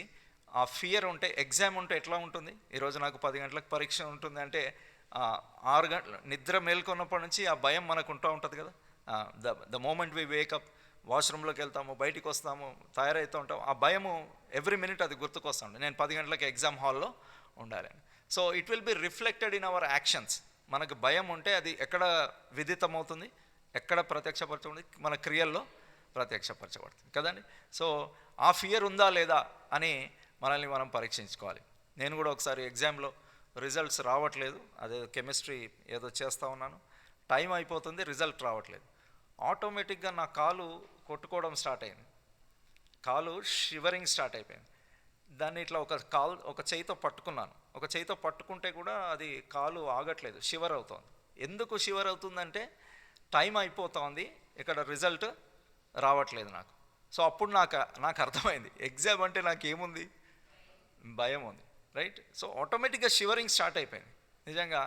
ఆ ఫియర్ ఉంటే, ఎగ్జామ్ ఉంటే ఎట్లా ఉంటుంది, ఈరోజు నాకు 10 గంటలకు పరీక్ష ఉంటుంది అంటే 6 గంటలు నిద్ర మేల్కొన్నప్పటి నుంచి ఆ భయం మనకు ఉంటుంది కదా. ద మూమెంట్ వి వేకప్, వాష్రూమ్లోకి వెళ్తాము, బయటికి వస్తాము, తయారవుతూ ఉంటాము, ఆ భయము ఎవ్రీ మినిట్ అది గుర్తుకొస్తాము, నేను 10 గంటలకు ఎగ్జామ్ హాల్లో ఉండాలి. So it will be reflected in our actions. మనకు భయం ఉంటే అది ఎక్కడ విదితమవుతుంది, ఎక్కడ ప్రత్యక్షపరచబడుతుంది, మన క్రియల్లో ప్రత్యక్షపరచబడుతుంది కదండి. సో ఆ ఫియర్ ఉందా లేదా అని మనల్ని మనం పరీక్షించుకోవాలి. నేను కూడా ఒకసారి ఎగ్జామ్లో రిజల్ట్స్ రావట్లేదు, అదే కెమిస్ట్రీ ఏదో చేస్తూ ఉన్నాను, టైం అయిపోతుంది, రిజల్ట్ రావట్లేదు. ఆటోమేటిక్గా నా కాలు కొట్టుకోవడం స్టార్ట్ అయింది, కాలు షివరింగ్ స్టార్ట్ అయిపోయింది. దాన్ని ఇట్లా ఒక చేయితో పట్టుకున్నాను, ఒక చేయితో పట్టుకుంటే కూడా అది కాలు ఆగట్లేదు, షివర్ అవుతుంది. ఎందుకు షివర్ అవుతుందంటే టైం అయిపోతుంది, ఇక్కడ రిజల్ట్ రావట్లేదు నాకు. సో అప్పుడు నాకు అర్థమైంది, ఎగ్జామ్ అంటే నాకేముంది, భయం ఉంది, రైట్. సో ఆటోమేటిక్గా షివరింగ్ స్టార్ట్ అయిపోయింది. నిజంగా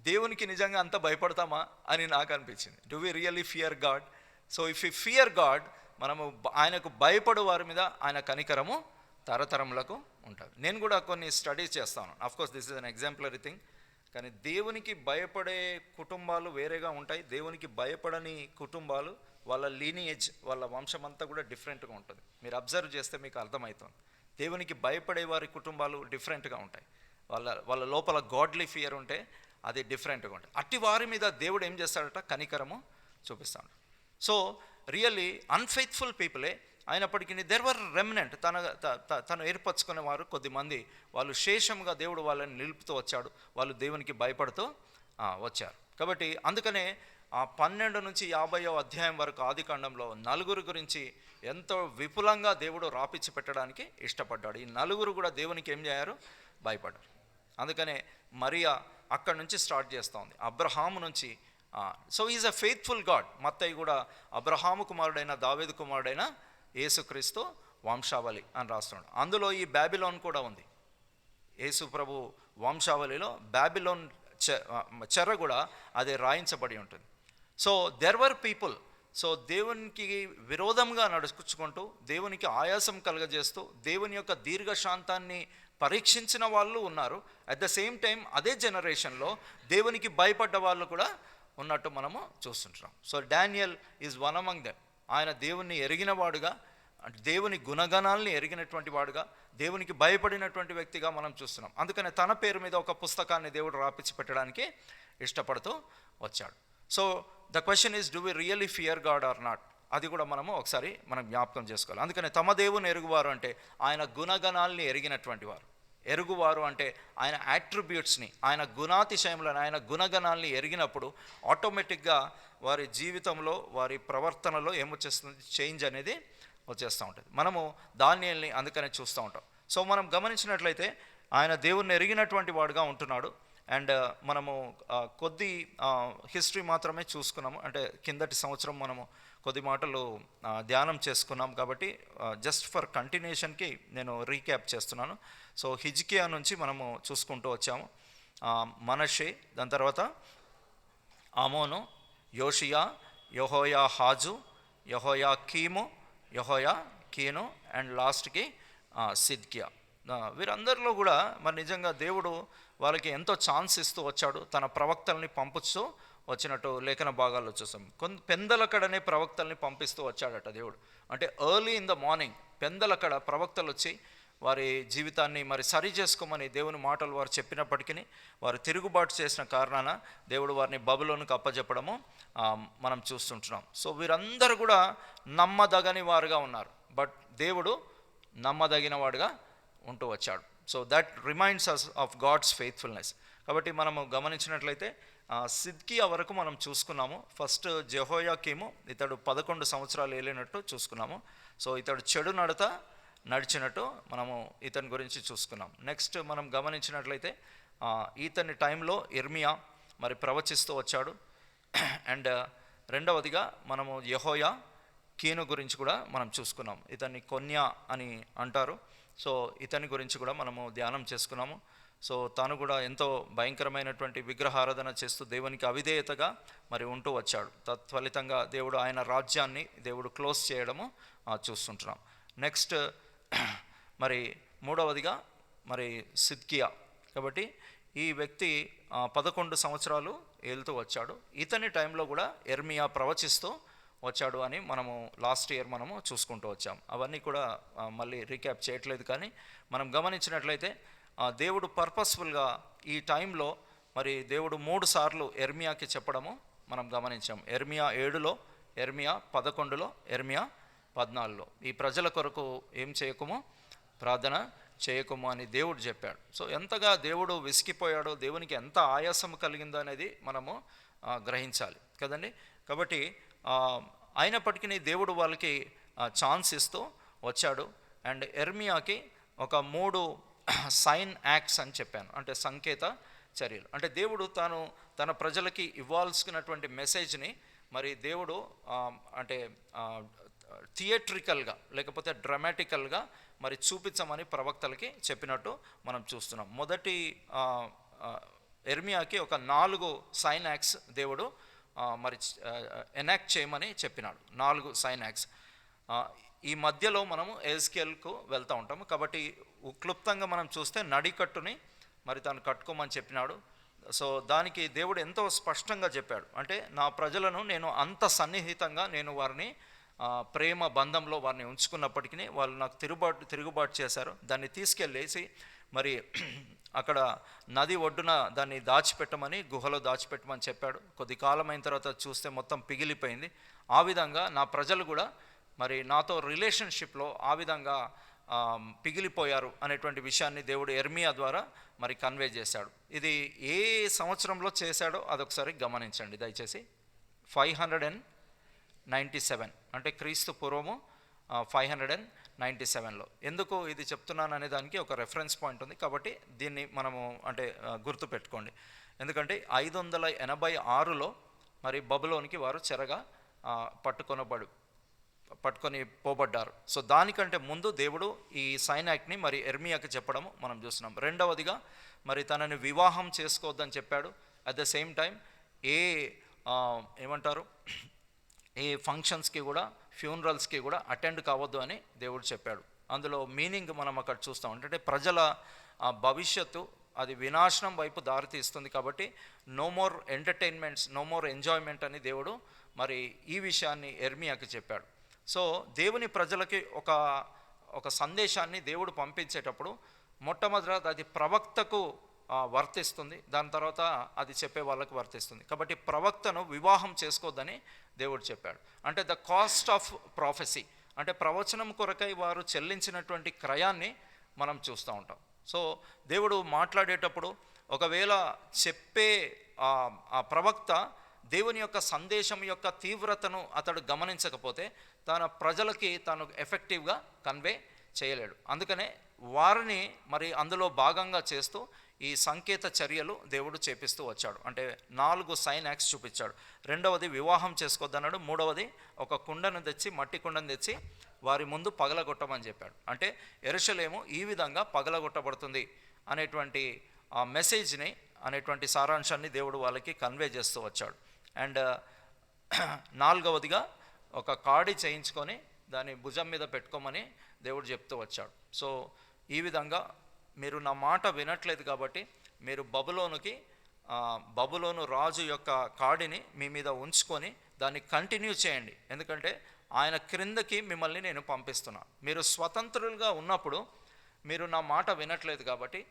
దేవునికి నిజంగా అంత భయపడతామా అని నాకు అనిపించింది. Do we really fear God? So if you fear God, మనము ఆయనకు భయపడు వారి మీద ఆయన కనికరము తరతరములకు ఉంటుంది. నేను కూడా కొన్ని స్టడీస్ చేస్తాను, of course this is an exemplary thing. కానీ దేవునికి భయపడే కుటుంబాలు వేరేగా ఉంటాయి, దేవునికి భయపడని కుటుంబాలు, వాళ్ళ లీనియేజ్, వాళ్ళ వంశం అంతా కూడా డిఫరెంట్గా ఉంటుంది. మీరు అబ్జర్వ్ చేస్తే మీకు అర్థమవుతుంది. దేవునికి భయపడే వారి కుటుంబాలు డిఫరెంట్గా ఉంటాయి, వాళ్ళ లోపల గాడ్లీ ఫియర్ ఉంటే అది డిఫరెంట్గా ఉంటుంది. అట్టి వారి మీద దేవుడు ఏం చేస్తాడట, కనికరము చూపిస్తాడు. సో రియల్లీ అన్ఫెయిత్ఫుల్ పీపులే అయినప్పటికీ దెర్ వర్ రెమినెంట్, తను ఏర్పరచుకునే వారు కొద్దిమంది, వాళ్ళు శేషంగా దేవుడు వాళ్ళని నిలుపుతూ వచ్చాడు, వాళ్ళు దేవునికి భయపడుతూ వచ్చారు. కాబట్టి అందుకనే ఆ 12 నుంచి 50వ అధ్యాయం వరకు ఆదికాండంలో నలుగురు గురించి ఎంతో విపులంగా దేవుడు రాపిచ్చి పెట్టడానికి ఇష్టపడ్డాడు. ఈ నలుగురు కూడా దేవునికి ఏం చేయారు, భయపడ్డారు. అందుకనే మరియా అక్కడి నుంచి స్టార్ట్ చేస్తూ ఉంది, అబ్రహాము నుంచి. So is a faithful God. మత్తయి కూడా అబ్రహాము కుమారుడైన దావీదు కుమారుడైన యేసుక్రీస్తు వంశావళి అని రాస్తున్నాడు. అందులో ఈ బాబిలోన్ కూడా ఉంది. యేసు ప్రభు వంశావళిలో బాబిలోన్ చెర కూడా అది రాయించబడి ఉంటుంది. So there were people, so దేవునికి విరోధంగా నడుచుకుంటూ, దేవునికి ఆయాసం కలుగజేస్తూ, దేవుని యొక్క దీర్ఘశాంతాన్ని పరీక్షించిన వాళ్ళు ఉన్నారు. అట్ ద సేమ్ టైం అదే జనరేషన్లో దేవునికి భయపడ్డ వాళ్ళు కూడా ఉన్నట్టు మనము చూస్తుంటాం. So Daniel is one among them. ఆయన దేవుణ్ణి ఎరిగినవాడుగా, అంటే దేవుని గుణగణాలని ఎరిగినటువంటి వాడుగా, దేవునికి భయపడినటువంటి వ్యక్తిగా మనం చూస్తున్నాం. అందుకనే తన పేరు మీద ఒక పుస్తకాన్ని దేవుడు రాపిచ్చి పెట్టడానికి ఇష్టపడుతూ వచ్చాడు. So the question is, do we really fear God or not? అది కూడా మనం ఒకసారి మనం జ్ఞాపకం చేసుకోవాలి. అందుకనే తమ దేవుని ఎరుగువారు అంటే ఆయన గుణగణాలని ఎరిగినటువంటి వారు. ఎరుగువారు అంటే ఆయన యాట్రిబ్యూట్స్ని, ఆయన గుణాతిశయములను, ఆయన గుణగణాలని ఎరిగినప్పుడు ఆటోమేటిక్గా వారి జీవితంలో, వారి ప్రవర్తనలో ఏమొచ్చేస్తుంది, చేంజ్ అనేది వచ్చేస్తూ ఉంటుంది. మనము దానియేలుని అందుకనే చూస్తూ ఉంటాం. సో మనం గమనించినట్లయితే ఆయన దేవుణ్ణి ఎరిగినటువంటి వాడుగా ఉంటున్నాడు. అండ్ మనము కొద్ది హిస్టరీ మాత్రమే చూసుకున్నాము, అంటే కిందటి సంవత్సరం మనము కొద్ది మాటలు ధ్యానం చేసుకున్నాం. కాబట్టి జస్ట్ ఫర్ కంటిన్యూషన్కి నేను రీక్యాప్ చేస్తున్నాను. సో హిజ్కియా నుంచి మనము చూసుకుంటూ వచ్చాము. మనషే, దాని తర్వాత ఆమోను, యోషియా, యెహోయాహాజు, యెహోయాకీను అండ్ లాస్ట్కి సిద్కియా. వీరందరిలో కూడా మరి నిజంగా దేవుడు వాళ్ళకి ఎంతో ఛాన్స్ ఇస్తూ వచ్చాడు, తన ప్రవక్తల్ని పంపుతూ వచ్చినట్టు లేఖన భాగాల్లో చూసాం. పెందలకడనే ప్రవక్తల్ని పంపిస్తూ వచ్చాడట దేవుడు. అంటే ఎర్లీ ఇన్ ద మార్నింగ్ పెందలకడ ప్రవక్తలు వచ్చి వారి జీవితాన్ని మరి సరి చేసుకోమని దేవుని మాటలు వారు చెప్పినప్పటికీ వారు తిరుగుబాటు చేసిన కారణాన దేవుడు వారిని బబులోనుకు అప్పచెప్పడము మనం చూస్తుంటున్నాం. సో వీరందరూ కూడా నమ్మదగని వారుగా ఉన్నారు, బట్ దేవుడు నమ్మదగిన వాడుగా ఉంటూ వచ్చాడు. So that reminds us of God's faithfulness. కాబట్టి మనము గమనించినట్లయితే సిద్కియా వరకు మనం చూసుకున్నాము. ఫస్ట్ జెహోయాకీము, ఇతడు 11 సంవత్సరాలు ఏలినట్టు చూసుకున్నాము. సో ఇతడు చెడు నడిచినట్టు మనము ఇతని గురించి చూసుకున్నాం. నెక్స్ట్ మనం గమనించినట్లయితే ఇతని టైంలో ఇర్మియా మరి ప్రవచిస్తూ వచ్చాడు. అండ్ రెండవదిగా మనము యెహోయాకీను గురించి కూడా మనం చూసుకున్నాం. ఇతన్ని కొన్యా అని అంటారు. సో ఇతని గురించి కూడా మనము ధ్యానం చేసుకున్నాము. సో తాను కూడా ఎంతో భయంకరమైనటువంటి విగ్రహారాధన చేస్తూ దేవునికి అవిధేయతగా మరి ఉంటూ వచ్చాడు. తత్ఫలితంగా దేవుడు ఆయన రాజ్యాన్ని దేవుడు క్లోజ్ చేయడము చూస్తుంటున్నాం. నెక్స్ట్ మరి మూడవదిగా మరి సిద్కియా. కాబట్టి ఈ వ్యక్తి 11 సంవత్సరాలు ఏలుతూ వచ్చాడు. ఇతని టైంలో కూడా యెర్మియా ప్రవచిస్తూ వచ్చాడు అని మనము లాస్ట్ ఇయర్ మనము చూసుకుంటూ వచ్చాం. అవన్నీ కూడా మళ్ళీ రీక్యాప్ చేయట్లేదు. కానీ మనం గమనించినట్లయితే దేవుడు పర్పస్ఫుల్గా ఈ టైంలో మరి దేవుడు 3 సార్లు యెర్మియాకి చెప్పడము మనం గమనించాం. యెర్మియా 7లో, యెర్మియా 11లో, యెర్మియా 14లో ఈ ప్రజల కొరకు ఏం చేయకుమో ప్రార్థన చేయకుము అని దేవుడు చెప్పాడు. సో ఎంతగా దేవుడు విసిగిపోయాడో, దేవునికి ఎంత ఆయాసం కలిగిందో అనేది మనము గ్రహించాలి కదండి. కాబట్టి అయినప్పటికీ దేవుడు వాళ్ళకి ఛాన్స్ ఇస్తూ వచ్చాడు. అండ్ యెర్మియాకి ఒక 3 సైన్ యాక్ట్స్ అని చెప్పాను, అంటే సంకేత చర్యలు. అంటే దేవుడు తన ప్రజలకి ఇవ్వాల్సినటువంటి మెసేజ్ని మరి దేవుడు అంటే థియేట్రికల్గా లేకపోతే డ్రామాటికల్గా మరి చూపించమని ప్రవక్తలకి చెప్పినట్టు మనం చూస్తున్నాం. మొదటి యెర్మియాకి ఒక 4 సైన్ యాక్ట్స్ దేవుడు మరి ఎనాక్ట్ చేయమని చెప్పినాడు. 4 సైన్ యాక్ట్స్. ఈ మధ్యలో మనము ఎజ్కేల్కు వెళ్తూ ఉంటాము. కాబట్టి క్లుప్తంగా మనం చూస్తే నడికట్టుని మరి తను కట్టుకోమని చెప్పినాడు. సో దానికి దేవుడు ఎంతో స్పష్టంగా చెప్పాడు. అంటే నా ప్రజలను నేను అంత సన్నిహితంగా నేను వారిని ప్రేమ బంధంలో వారిని ఉంచుకున్నప్పటికీ వాళ్ళు నాకు తిరుగుబాటు చేశారు. దాన్ని తీసుకెళ్ళేసి మరి అక్కడ నది ఒడ్డున దాన్ని దాచిపెట్టమని, గుహలో దాచిపెట్టమని చెప్పాడు. కొద్ది కాలం అయిన తర్వాత చూస్తే మొత్తం పిగిలిపోయింది. ఆ విధంగా నా ప్రజలు కూడా మరి నాతో రిలేషన్షిప్లో ఆ విధంగా పిగిలిపోయారు అనేటువంటి విషయాన్ని దేవుడు యెర్మియా ద్వారా మరి కన్వే చేశాడు. ఇది ఏ సంవత్సరంలో చేశాడో అదొకసారి గమనించండి దయచేసి. 597 అంటే క్రీస్తు పూర్వము 597లో. ఎందుకు ఇది చెప్తున్నాను అనే దానికి ఒక రెఫరెన్స్ పాయింట్ ఉంది. కాబట్టి దీన్ని మనము అంటే గుర్తు పెట్టుకోండి. ఎందుకంటే 586లో మరి బబులోనికి వారు చెరగా పట్టుకొని పోబడ్డారు. సో దానికంటే ముందు దేవుడు ఈ సైన్ యాక్ట్ని మరి యెర్మియాకి చెప్పడము మనం చూస్తున్నాం. రెండవదిగా మరి తనని వివాహం చేసుకోవద్దని చెప్పాడు. అట్ ద సేమ్ టైం ఏ ఫంక్షన్స్కి కూడా, ఫ్యూనరల్స్కి కూడా అటెండ్ కావద్దు అని దేవుడు చెప్పాడు. అందులో మీనింగ్ మనం అక్కడ చూస్తాం. అంటే ప్రజల భవిష్యత్తు అది వినాశనం వైపు దారితీస్తుంది. కాబట్టి no more entertainments, no more enjoyment అని దేవుడు మరి ఈ విషయాన్ని యెర్మియాకి చెప్పాడు. సో దేవుని ప్రజలకి ఒక సందేశాన్ని దేవుడు పంపించేటప్పుడు మొట్టమొదట అది ప్రవక్తకు వర్తిస్తుంది, దాని తర్వాత అది చెప్పే వాళ్ళకు వర్తిస్తుంది. కాబట్టి ప్రవక్తను వివాహం చేసుకోవద్దని దేవుడు చెప్పాడు. అంటే ద కాస్ట్ ఆఫ్ ప్రాఫెసీ, అంటే ప్రవచనం కొరకై వారు చెల్లించినటువంటి క్రయాన్ని మనం చూస్తూ ఉంటాం. సో దేవుడు మాట్లాడేటప్పుడు ఒకవేళ చెప్పే ఆ ప్రవక్త దేవుని యొక్క సందేశం యొక్క తీవ్రతను అతడు గమనించకపోతే తన ప్రజలకి తాను ఎఫెక్టివ్గా కన్వే చేయలేడు. అందుకనే వారిని మరి అందులో భాగంగా చేస్తూ ఈ సంకేత చర్యలు దేవుడు చేపిస్తూ వచ్చాడు. అంటే 4 సైన్ యాక్ట్స్ చూపించాడు. రెండవది వివాహం చేసుకోవద్దన్నాడు. మూడవది ఒక కుండను తెచ్చి, మట్టి కుండను తెచ్చి వారి ముందు పగలగొట్టమని చెప్పాడు. అంటే యెరూషలేము ఈ విధంగా పగలగొట్టబడుతుంది అనేటువంటి ఆ మెసేజ్ని, అనేటువంటి సారాంశాన్ని దేవుడు వాళ్ళకి కన్వే చేస్తూ వచ్చాడు. అండ్ 4వదిగా ఒక కాడి చేయించుకొని దాన్ని భుజం మీద పెట్టుకోమని దేవుడు చెప్తూ వచ్చాడు. సో ఈ విధంగా మీరు నా మాట వినట్లేదు కాబట్టి మీరు బబులోను రాజు యొక్క కాడిని మీ మీద ఉంచుకొని దాన్ని కంటిన్యూ చేయండి. ఎందుకంటే ఆయన క్రిందకి మిమ్మల్ని నేను పంపిస్తున్నా. మీరు స్వతంత్రులుగా ఉన్నప్పుడు మీరు నా మాట వినట్లేదు కాబట్టి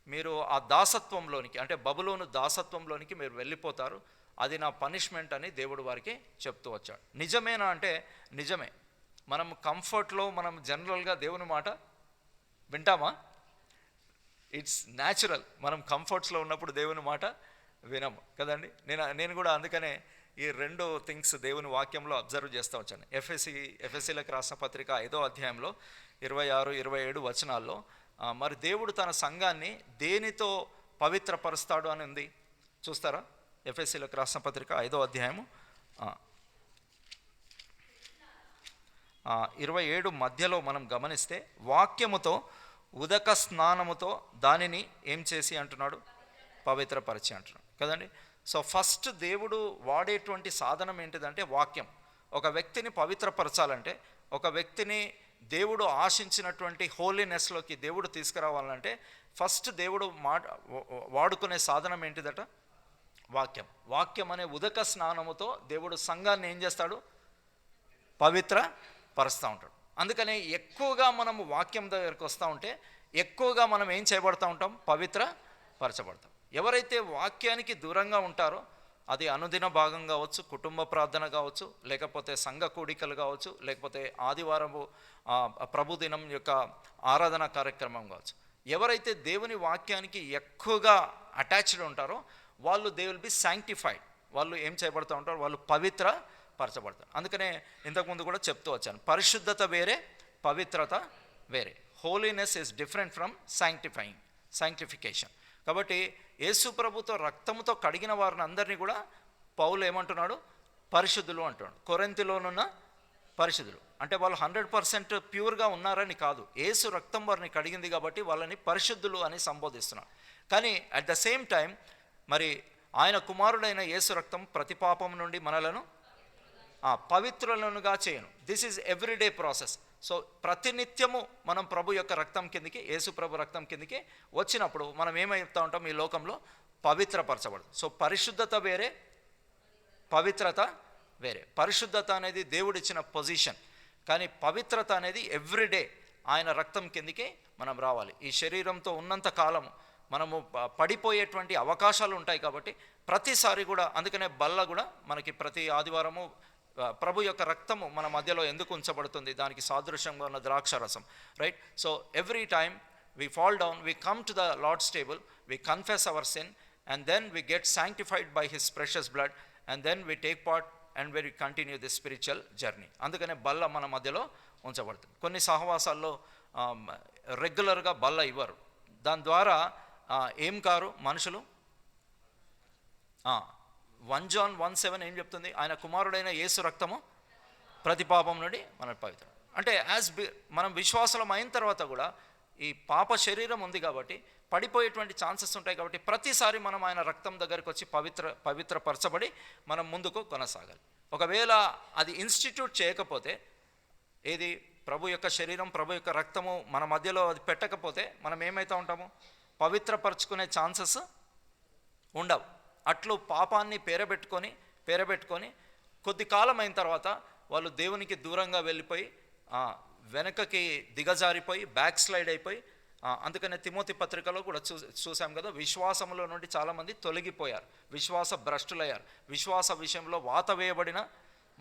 మీరు ఆ దాసత్వంలోనికి, అంటే బబులోను దాసత్వంలోనికి మీరు వెళ్ళిపోతారు. అది నా పనిష్మెంట్ అని దేవుడు వారికి చెప్తూ వచ్చాడు. నిజమేనా అంటే నిజమే. మనం కంఫర్ట్లో మనం జనరల్గా దేవుని మాట వింటామా? It's natural. మనం కంఫర్ట్స్లో ఉన్నప్పుడు దేవుని మాట వినము కదండి. నేను కూడా అందుకనే ఈ 2 థింగ్స్ దేవుని వాక్యంలో అబ్జర్వ్ చేస్తూ వచ్చాను. ఎఫెసీలకు రాసిన పత్రిక 5వ అధ్యాయంలో 26, 27 వచనాల్లో మరి దేవుడు తన సంఘాన్ని దేనితో పవిత్రపరుస్తాడు అని ఉంది. చూస్తారా? ఎఫెసీలకు రాసిన పత్రిక 5వ అధ్యాయము 27 మధ్యలో మనం గమనిస్తే వాక్యముతో ఉదక స్నానముతో దానిని ఏం చేసి అంటున్నాడు, పవిత్రపరిచి అంటున్నాడు కదండి. సో ఫస్ట్ దేవుడు వాడేటువంటి సాధనం ఏంటిదంటే వాక్యం. ఒక వ్యక్తిని పవిత్రపరచాలంటే, ఒక వ్యక్తిని దేవుడు ఆశించినటువంటి హోలీనెస్లోకి దేవుడు తీసుకురావాలంటే ఫస్ట్ దేవుడు వాడుకునే సాధనం ఏంటిదట, వాక్యం. వాక్యం అనే ఉదక స్నానముతో దేవుడు సంఘాన్ని ఏం చేస్తాడు, పవిత్ర పరుస్తూ ఉంటాడు. అందుకనే ఎక్కువగా మనము వాక్యం దగ్గరికి వస్తూ ఉంటే ఎక్కువగా మనం ఏం చేయబడతా ఉంటాం, పవిత్ర పరచబడతాం. ఎవరైతే వాక్యానికి దూరంగా ఉంటారో, అది అనుదిన భాగం కావచ్చు, కుటుంబ ప్రార్థన కావచ్చు, లేకపోతే సంఘ కూడికలు కావచ్చు, లేకపోతే ఆదివారము ప్రభుదినం యొక్క ఆరాధన కార్యక్రమం కావచ్చు, ఎవరైతే దేవుని వాక్యానికి ఎక్కువగా అటాచ్డ్ ఉంటారో వాళ్ళు దే విల్ బి శాంక్టిఫైడ్. వాళ్ళు ఏం చేయబడుతూ ఉంటారు, వాళ్ళు పవిత్ర పరచబడతారు. అందుకనే ఇంతకుముందు కూడా చెప్తూ వచ్చాను, పరిశుద్ధత వేరే, పవిత్రత వేరే. Holiness is different from sanctification. కాబట్టి యేసు ప్రభుతో రక్తముతో కడిగిన వారిని అందరినీ కూడా పౌలు ఏమంటున్నాడు, పరిశుద్ధులు అంటున్నాడు. కొరింథీలోనున్న పరిశుద్ధులు అంటే వాళ్ళు 100% ప్యూర్గా ఉన్నారని కాదు, యేసు రక్తం వారిని కడిగింది కాబట్టి వాళ్ళని పరిశుద్ధులు అని సంబోధిస్తున్నాడు. కానీ అట్ ద సేమ్ టైం మరి ఆయన కుమారుడైన యేసు రక్తం ప్రతి పాపం నుండి మనలను పవిత్రులనుగా చేయను. This is everyday process. So ప్రతినిత్యము మనం ప్రభు యొక్క రక్తం కిందికి, యేసు ప్రభు రక్తం కిందికి వచ్చినప్పుడు మనం ఏమవుతూ ఉంటాం, ఈ లోకంలో పవిత్రపరచబడదు. సో పరిశుద్ధత వేరే, పవిత్రత వేరే. పరిశుద్ధత అనేది దేవుడిచ్చిన పొజిషన్, కానీ పవిత్రత అనేది ఎవ్రీడే ఆయన రక్తం కిందికి మనం రావాలి. ఈ శరీరంతో ఉన్నంత కాలము మనము పడిపోయేటువంటి అవకాశాలు ఉంటాయి కాబట్టి ప్రతిసారి కూడా, అందుకనే బల్ల కూడా మనకి ప్రతి ఆదివారము ప్రభు యొక్క రక్తము మన మధ్యలో ఎందుకు ఉంచబడుతుంది, దానికి సాదృశ్యంగా ఉన్న ద్రాక్షరసం, right. So every time we fall down, we come to the Lord's table, we confess our sin, and then we get sanctified by his precious blood, and then we take part and we continue this spiritual journey. అందుకనే బల్ల మన మధ్యలో ఉంచబడుతుంది. కొన్ని సహవాసాల్లో రెగ్యులర్గా బల్ల ఇవ్వరు, దాని ద్వారా ఏం కారు మనుషులు. 1 John 1:7 ఏం చెప్తుంది, ఆయన కుమారుడైన యేసు రక్తము ప్రతి పాపం నుండి మన పవిత్రం. అంటే మనం విశ్వాసం అయిన తర్వాత కూడా ఈ పాప శరీరం ఉంది కాబట్టి పడిపోయేటువంటి ఛాన్సెస్ ఉంటాయి. కాబట్టి ప్రతిసారి మనం ఆయన రక్తం దగ్గరికి వచ్చి పవిత్రపరచబడి మనం ముందుకు కొనసాగాలి. ఒకవేళ అది ఇన్స్టిట్యూట్ చేయకపోతే, ఏది ప్రభు యొక్క శరీరం, ప్రభు యొక్క రక్తము మన మధ్యలో అది పెట్టకపోతే మనం ఏమవుతూ ఉంటాము, పవిత్రపరచుకునే ఛాన్సెస్ ఉండవు. అట్లు పాపాన్ని పేరబెట్టుకొని కొద్ది కాలం అయిన తర్వాత వాళ్ళు దేవునికి దూరంగా వెళ్ళిపోయి వెనకకి దిగజారిపోయి బ్యాక్ స్లైడ్ అయిపోయి, అందుకనే తిమోతి పత్రికలో కూడా చూసాం కదా, విశ్వాసంలో నుండి చాలామంది తొలగిపోయారు, విశ్వాస భ్రష్టులయ్యారు, విశ్వాస విషయంలో వాత వేయబడిన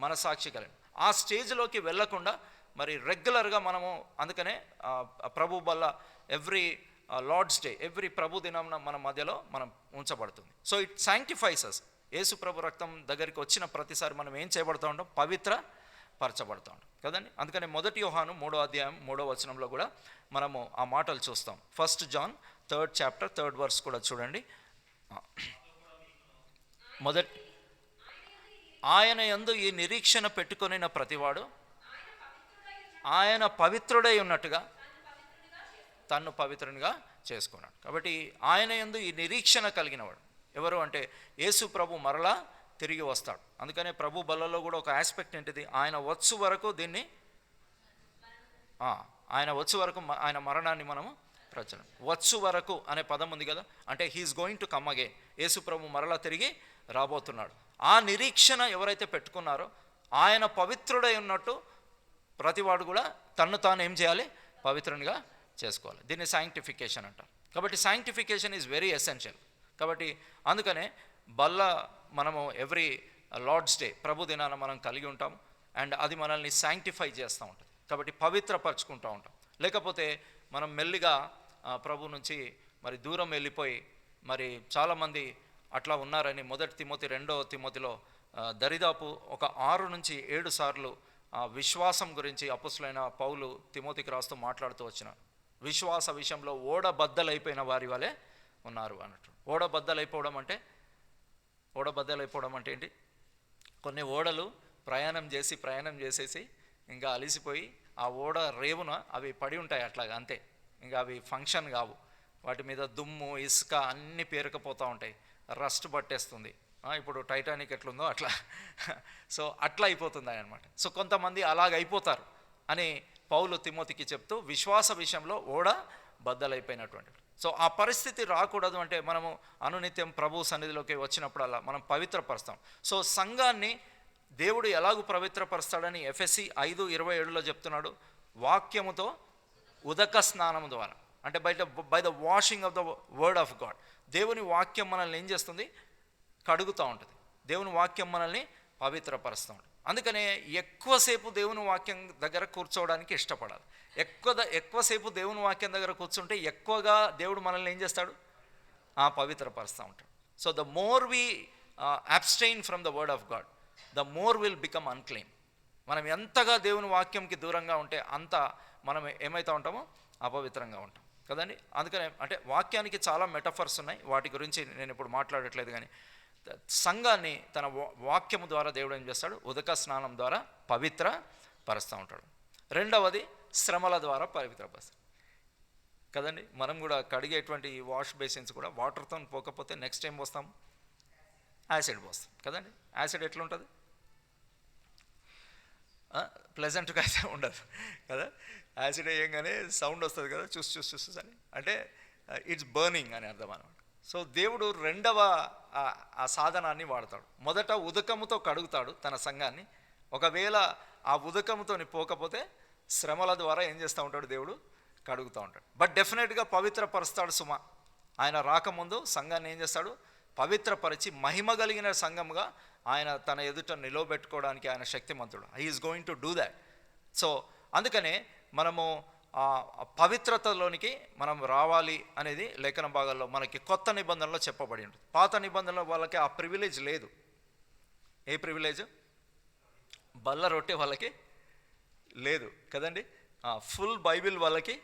మనసాక్షి కలిగిన ఆ స్టేజ్లోకి వెళ్ళకుండా మరి రెగ్యులర్గా మనము, అందుకనే ప్రభు వల్ల ఎవ్రీ లార్డ్స్ డే, ఎవ్రీ ప్రభు దినం మన మధ్యలో మనం ఉంచబడుతుంది. సో ఇట్ శాంక్టిఫైస్ అస్. యేసు ప్రభు రక్తం దగ్గరికి వచ్చిన ప్రతిసారి మనం ఏం చేయబడుతూ ఉంటాం, పవిత్ర పరచబడుతూ ఉంటాం కదండి. అందుకని 1 యోహాను 3వ అధ్యాయం 3వ వచనంలో కూడా మనము ఆ మాటలు చూస్తాం. 1 John 3rd chapter 3rd verse కూడా చూడండి. ఆయన యందు ఈ నిరీక్షణ పెట్టుకొనిన ప్రతివాడు ఆయన పవిత్రుడై ఉన్నట్టుగా తన్ను పవిత్రునిగా చేసుకున్నాడు. కాబట్టి ఆయన యందు ఈ నిరీక్షణ కలిగినవాడు ఎవరు అంటే యేసు ప్రభు మరలా తిరిగి వస్తాడు. అందుకనే ప్రభు బల్లలో కూడా ఒక ఆస్పెక్ట్ ఏంటిది, ఆయన వచ్చు వరకు దీన్ని, ఆయన వచ్చు వరకు ఆయన మరణాన్ని మనము ప్రచన, వచ్చు వరకు అనే పదం ఉంది కదా, అంటే he's going to come again. యేసు ప్రభు మరలా తిరిగి రాబోతున్నాడు. ఆ నిరీక్షణ ఎవరైతే పెట్టుకున్నారో ఆయన పవిత్రుడై ఉన్నట్టు ప్రతివాడు కూడా తన్ను తాను ఏం చేయాలి, పవిత్రునిగా చేసుకోవాలి. దీన్ని శాంక్టిఫికేషన్ అంటారు. కాబట్టి శాంక్టిఫికేషన్ ఈజ్ వెరీ ఎసెన్షియల్. కాబట్టి అందుకనే బల్ల మనము ఎవ్రీ లార్డ్స్ డే ప్రభు దినాన మనం కలిగి ఉంటాం, అండ్ అది మనల్ని శాంక్టిఫై చేస్తూ ఉంటుంది. కాబట్టి పవిత్రపరచుకుంటూ ఉంటాం. లేకపోతే మనం మెల్లిగా ప్రభు నుంచి మరి దూరం వెళ్ళిపోయి, మరి చాలామంది అట్లా ఉన్నారని 1 తిమోతి 2వ తిమోతిలో దరిదాపు ఒక 6 నుంచి 7 సార్లు విశ్వాసం గురించి అపొస్తలుడైన పౌలు తిమోతికి రాస్తూ మాట్లాడుతూ వచ్చిన, విశ్వాస విషయంలో ఓడబద్దలైపోయిన వారి వలె ఉన్నారు అన్నట్టు. ఓడబద్దలైపోవడం అంటే ఏంటి, కొన్ని ఓడలు ప్రయాణం చేసేసి ఇంకా అలిసిపోయి ఆ ఓడ రేవున అవి పడి ఉంటాయి అట్లాగా, అంతే. ఇంకా అవి ఫంక్షన్ కావు. వాటి మీద దుమ్ము ఇసుక అన్నీ పేరుకపోతూ ఉంటాయి, రస్ట్ పట్టేస్తుంది. ఇప్పుడు టైటానిక్ ఎట్లుందో అట్లా సో అట్లా అయిపోతుంది అనమాట. సో కొంతమంది అలాగ అయిపోతారు అని పౌలు తిమోతికి చెప్తూ విశ్వాస విషయంలో ఓడ బద్దలైపోయినటువంటి. సో ఆ పరిస్థితి రాకూడదు అంటే మనము అనునిత్యం ప్రభు సన్నిధిలోకి వచ్చినప్పుడల్లా మనం పవిత్రపరుస్తాం. సో సంఘాన్ని దేవుడు ఎలాగూ పవిత్రపరుస్తాడని ఎఫెసీ 5:27లో చెప్తున్నాడు. వాక్యముతో ఉదక స్నానం ద్వారా, అంటే by the washing of the word of God. దేవుని వాక్యం మనల్ని ఏం చేస్తుంది? కడుగుతూ ఉంటుంది. దేవుని వాక్యం మనల్ని పవిత్రపరుస్తూ ఉంటుంది. అందుకనే ఎక్కువసేపు దేవుని వాక్యం దగ్గర కూర్చోవడానికి ఇష్టపడాలి. ఎక్కువసేపు దేవుని వాక్యం దగ్గర కూర్చుంటే ఎక్కువగా దేవుడు మనల్ని ఏం చేస్తాడు? పవిత్రపరుస్తూ ఉంటాడు. So the more we abstain from the word of God, the more will become unclean. మనం ఎంతగా దేవుని వాక్యంకి దూరంగా ఉంటే అంత మనం ఏమవుతూ ఉంటామో అపవిత్రంగా ఉంటాం కదండి. అందుకనే అంటే వాక్యానికి చాలా మెటఫర్స్ ఉన్నాయి, వాటి గురించి నేను ఇప్పుడు మాట్లాడట్లేదు. కానీ సంఘాన్ని తన వాక్యము ద్వారా దేవుడు ఏం చేస్తాడు? ఉదక స్నానం ద్వారా పవిత్ర పరుస్తూ ఉంటాడు. రెండవది శ్రమల ద్వారా పవిత్రపరుస్తాడు కదండి. మనం కూడా కడిగేటువంటి వాష్ బేసిన్స్ కూడా వాటర్తో పోకపోతే నెక్స్ట్ టైం పోస్తాం, యాసిడ్ పోస్తాం కదండి. యాసిడ్ ఎట్లుంటుంది? ప్లెజెంట్గా అయితే ఉండదు కదా. యాసిడ్ వేయంగానే సౌండ్ వస్తుంది కదా, చూసి అని, అంటే ఇట్స్ బర్నింగ్ అని అర్థం అన్నమాట. సో దేవుడు రెండవ ఆ సాధనాన్ని వాడతాడు. మొదట ఉదకముతో కడుగుతాడు తన సంఘాన్ని. ఒకవేళ ఆ ఉదకముతో పోకపోతే శ్రమల ద్వారా ఏం చేస్తూ ఉంటాడు? దేవుడు కడుగుతూ ఉంటాడు. బట్ డెఫినెట్గా పవిత్రపరుస్తాడు సుమ. ఆయన రాకముందు సంఘాన్ని ఏం చేస్తాడు? పవిత్రపరిచి మహిమ కలిగిన సంఘంగా ఆయన తన ఎదుట నిలవబెట్టుకోవడానికి ఆయన శక్తిమంతుడు. He is going to do that. So అందుకనే మనము పవిత్రతలోనికి మనం రావాలి అనేది లేఖన భాగాల్లో మనకి కొత్త నిబంధనలో చెప్పబడి ఉంటుంది. పాత నిబంధనలో వాళ్ళకి ఆ ప్రివిలేజ్ లేదు. A privilege? బల్ల రొట్టె వాళ్ళకి లేదు కదండి. ఫుల్ బైబిల్ వాళ్ళకి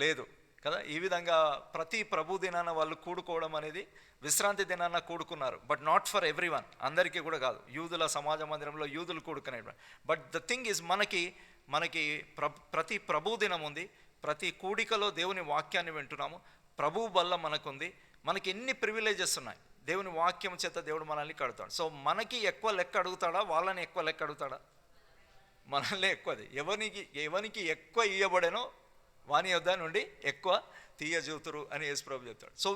లేదు కదా. ఈ విధంగా ప్రతి ప్రభు దినాన వాళ్ళు కూడుకోవడం అనేది, విశ్రాంతి దినాన కూడుకున్నారు, but not for everyone, అందరికీ కూడా కాదు. యూదుల సమాజ మందిరంలో యూదులు కూడుకునే. బట్ ద థింగ్ ఈజ్ మనకి ప్రతి ప్రభు దినం ఉంది, ప్రతి కూడికలో దేవుని వాక్యాన్ని వింటున్నాము, ప్రభు బల్ల మనకుంది. మనకి ఎన్ని ప్రివిలేజెస్ ఉన్నాయి. దేవుని వాక్యం చేత దేవుడు మనల్ని కడుతాడు. సో మనకి ఎక్కువ లెక్క అడుగుతాడా? వాళ్ళని ఎక్కువ లెక్క అడుగుతాడా? మనల్ని ఎక్కువది. ఎవరికి ఎక్కువ ఇయ్యబడేనో వాని యొద్ద నుండి ఎక్కువ తీయజూతురు అని యేసుప్రభు చెప్తాడు. So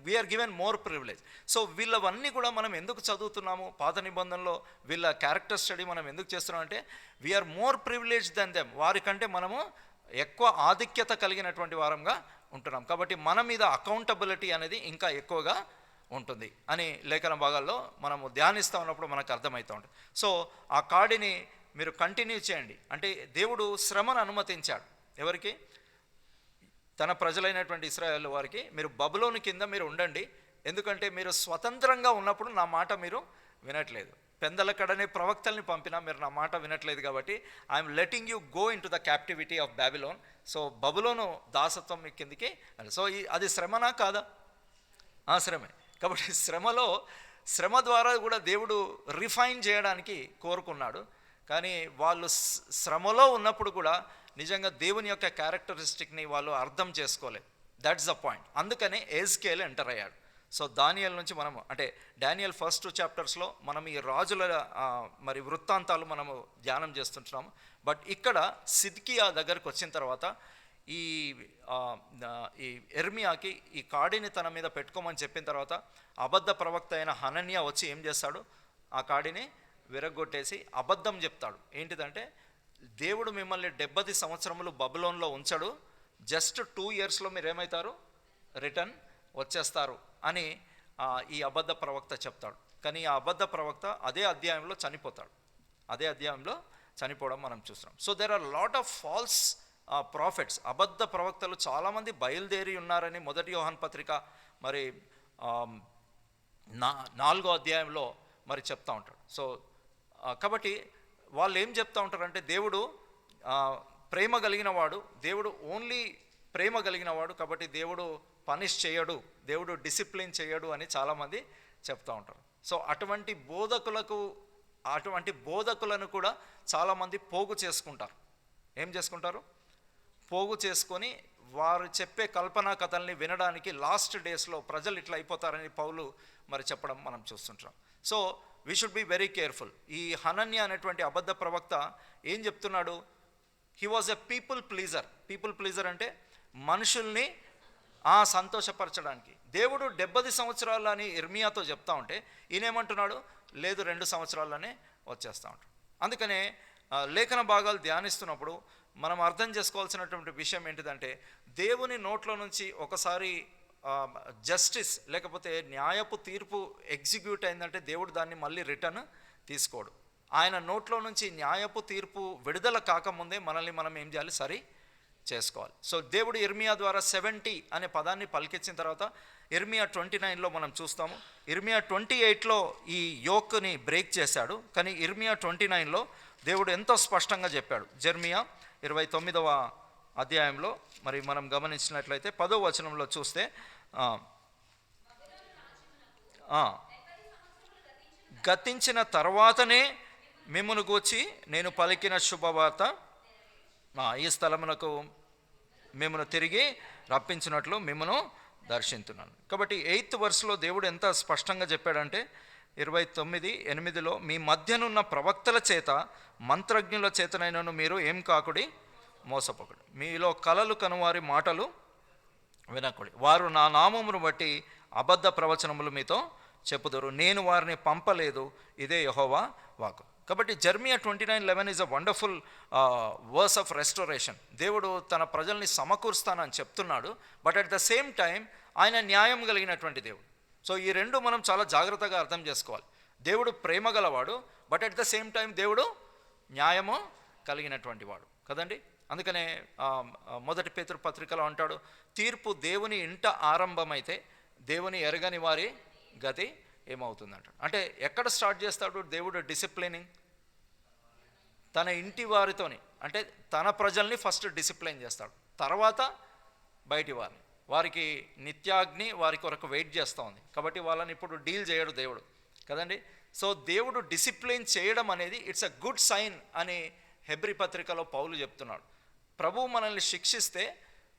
we're given more privilege. So వీళ్ళవన్నీ కూడా మనం ఎందుకు చదువుతున్నాము? పాత నిబంధనలో వీళ్ళ క్యారెక్టర్ స్టడీ మనం ఎందుకు చేస్తున్నాం అంటే we are more privilege than them. వారికంటే మనము ఎక్కువ ఆధిక్యత కలిగినటువంటి వారంగా ఉంటున్నాం. కాబట్టి మన మీద అకౌంటబిలిటీ అనేది ఇంకా ఎక్కువగా ఉంటుంది అని లేఖన భాగాల్లో మనము ధ్యానిస్తూ ఉన్నప్పుడు మనకు అర్థమవుతూ ఉంటుంది. సో ఆ కాడిని మీరు కంటిన్యూ చేయండి. అంటే దేవుడు శ్రమను అనుమతించాడు. ఎవరికి? తన ప్రజలైనటువంటి ఇశ్రాయేలు వారికి. మీరు బబులోను కింద మీరు ఉండండి, ఎందుకంటే మీరు స్వతంత్రంగా ఉన్నప్పుడు నా మాట మీరు వినట్లేదు. పెందలకడనే ప్రవక్తల్ని పంపినా మీరు నా మాట వినట్లేదు. కాబట్టి I'm letting you go into the captivity of Babylon. So బబులోను దాసత్వం మీ కిందికి. సో అది శ్రమనా కాదా? శ్రమే. కాబట్టి శ్రమ ద్వారా కూడా దేవుడు రిఫైన్ చేయడానికి కోరుకున్నాడు. కానీ వాళ్ళు శ్రమలో ఉన్నప్పుడు కూడా నిజంగా దేవుని యొక్క క్యారెక్టరిస్టిక్ని వాళ్ళు అర్థం చేసుకోలేదు. That's the point. అందుకనే ఎజ్కేల్ ఎంటర్ అయ్యాడు. సో దానియేల్ నుంచి మనము అంటే డానియల్ ఫస్ట్ 2 చాప్టర్స్లో మనం ఈ రాజుల మరి వృత్తాంతాలు మనము ధ్యానం చేస్తుంటున్నాము. బట్ ఇక్కడ సిద్కియా దగ్గరకు వచ్చిన తర్వాత ఈ ఎర్మియాకి ఈ కాడిని తన మీద పెట్టుకోమని చెప్పిన తర్వాత అబద్ధ ప్రవక్త అయిన హనన్యా వచ్చి ఏం చేస్తాడు? ఆ కాడిని విరగొట్టేసి అబద్ధం చెప్తాడు. ఏంటిదంటే దేవుడు మిమ్మల్ని 70 సంవత్సరములు బబులోన్లో ఉంచడు, జస్ట్ 2 ఇయర్స్లో మీరు ఏమవుతారు? రిటర్న్ వచ్చేస్తారు అని ఈ అబద్ధ ప్రవక్త చెప్తాడు. కానీ ఆ అబద్ధ ప్రవక్త అదే అధ్యాయంలో చనిపోతాడు. అదే అధ్యాయంలో చనిపోవడం మనం చూస్తున్నాం. So there are lot of false prophets. అబద్ధ ప్రవక్తలు చాలామంది బయలుదేరి ఉన్నారని 1 యోహాను పత్రిక మరి 4వ అధ్యాయంలో మరి చెప్తా ఉంటాడు. సో కాబట్టి వాళ్ళు ఏం చెప్తా ఉంటారంటే దేవుడు ప్రేమ కలిగిన వాడు, దేవుడు ఓన్లీ ప్రేమ కలిగిన వాడు, కాబట్టి దేవుడు పనిష్ చేయడు, దేవుడు డిసిప్లిన్ చేయడు అని చాలామంది చెప్తూ ఉంటారు. సో అటువంటి బోధకులను కూడా చాలామంది పోగు చేసుకుంటారు. ఏం చేసుకుంటారు? పోగు చేసుకొని వారు చెప్పే కల్పనా కథల్ని వినడానికి లాస్ట్ డేస్లో ప్రజలు ఇట్లా అయిపోతారని పౌలు మరి చెప్పడం మనం చూస్తుంటాం. So we should be very careful. ఈ హనన్య అనేటువంటి అబద్ధ ప్రవక్త ఏం చెప్తున్నాడు? He was a people pleaser. People pleaser అంటే మనుషుల్ని సంతోషపరచడానికి. దేవుడు 70 సంవత్సరాలు అని ఇర్మియాతో చెప్తా ఉంటే ఈయనేమంటున్నాడు? లేదు, 2 సంవత్సరాల్లోనే వచ్చేస్తూ ఉంటాడు. అందుకనే లేఖన భాగాలు ధ్యానిస్తున్నప్పుడు మనం అర్థం చేసుకోవాల్సినటువంటి విషయం ఏంటిదంటే, దేవుని నోట్లో నుంచి ఒకసారి జస్టిస్ లేకపోతే న్యాయపు తీర్పు ఎగ్జిక్యూట్ అయిందంటే దేవుడు దాన్ని మళ్ళీ రిటర్న్ తీసుకోడు. ఆయన నోట్లో నుంచి న్యాయపు తీర్పు విడుదల కాకముందే మనల్ని మనం ఏం చేయాలి? సరి చేసుకోవాలి. సో దేవుడు ఇర్మియా ద్వారా 70 అనే పదాన్ని పలికించిన తర్వాత ఇర్మియా 29లో మనం చూస్తాము. ఇర్మియా 28లో ఈ యోక్ని బ్రేక్ చేశాడు, కానీ ఇర్మియా 29లో దేవుడు ఎంతో స్పష్టంగా చెప్పాడు. జెర్మియా 29వ అధ్యాయంలో మరి మనం గమనించినట్లయితే 10వ వచనంలో చూస్తే గతించిన తర్వాతనే మిమ్మును గూర్చి నేను పలికిన శుభవార్త ఈ స్థలమునకు మిమ్మను తిరిగి రప్పించినట్లు మిమ్మను దర్శించున్నాను. కాబట్టి 8th వర్స్లో దేవుడు ఎంత స్పష్టంగా చెప్పాడంటే 29:8లో మీ మధ్యనున్న ప్రవక్తల చేత మంత్రజ్ఞుల చేతనైనను మీరు ఏం కాకుడి, మోసపోకుడి. మీలో కలలు కనువారి మాటలు వినకుడి. వారు నా నామమును బట్టి అబద్ధ ప్రవచనములు మీతో చెప్పుదురు, నేను వారిని పంపలేదు, ఇదే యెహోవా వాక్కు. కాబట్టి Jeremiah 29:11 is a wonderful verse of restoration. దేవుడు తన ప్రజల్ని సమకూరుస్తానని చెప్తున్నాడు, but at the same time ఆయన న్యాయం కలిగినటువంటి దేవుడు. సో ఈ రెండు మనం చాలా జాగ్రత్తగా అర్థం చేసుకోవాలి. దేవుడు ప్రేమ గలవాడు, but at the same time దేవుడు న్యాయము కలిగినటువంటి వాడు కదండి. అందుకనే 1 పేతురు పత్రికలో అంటాడు, తీర్పు దేవుని ఇంట ఆరంభమైతే దేవుని ఎరగని వారి గతి ఏమవుతుందంట. అంటే ఎక్కడ స్టార్ట్ చేస్తాడు దేవుడు డిసిప్లినింగ్? తన ఇంటి వారితోని, అంటే తన ప్రజల్ని ఫస్ట్ డిసిప్లైన్ చేస్తాడు, తర్వాత బయటి వారికి నిత్యాగ్ని వారి కొరకు వెయిట్ చేస్తూ ఉంది. కాబట్టి వాళ్ళని ఇప్పుడు డీల్ చేయడు దేవుడు కదండి. సో దేవుడు డిసిప్లిన్ చేయడం అనేది ఇట్స్ అ గుడ్ సైన్ అని హెబ్రీ పత్రికలో పౌలు చెప్తున్నాడు. ప్రభువు మనల్ని శిక్షిస్తే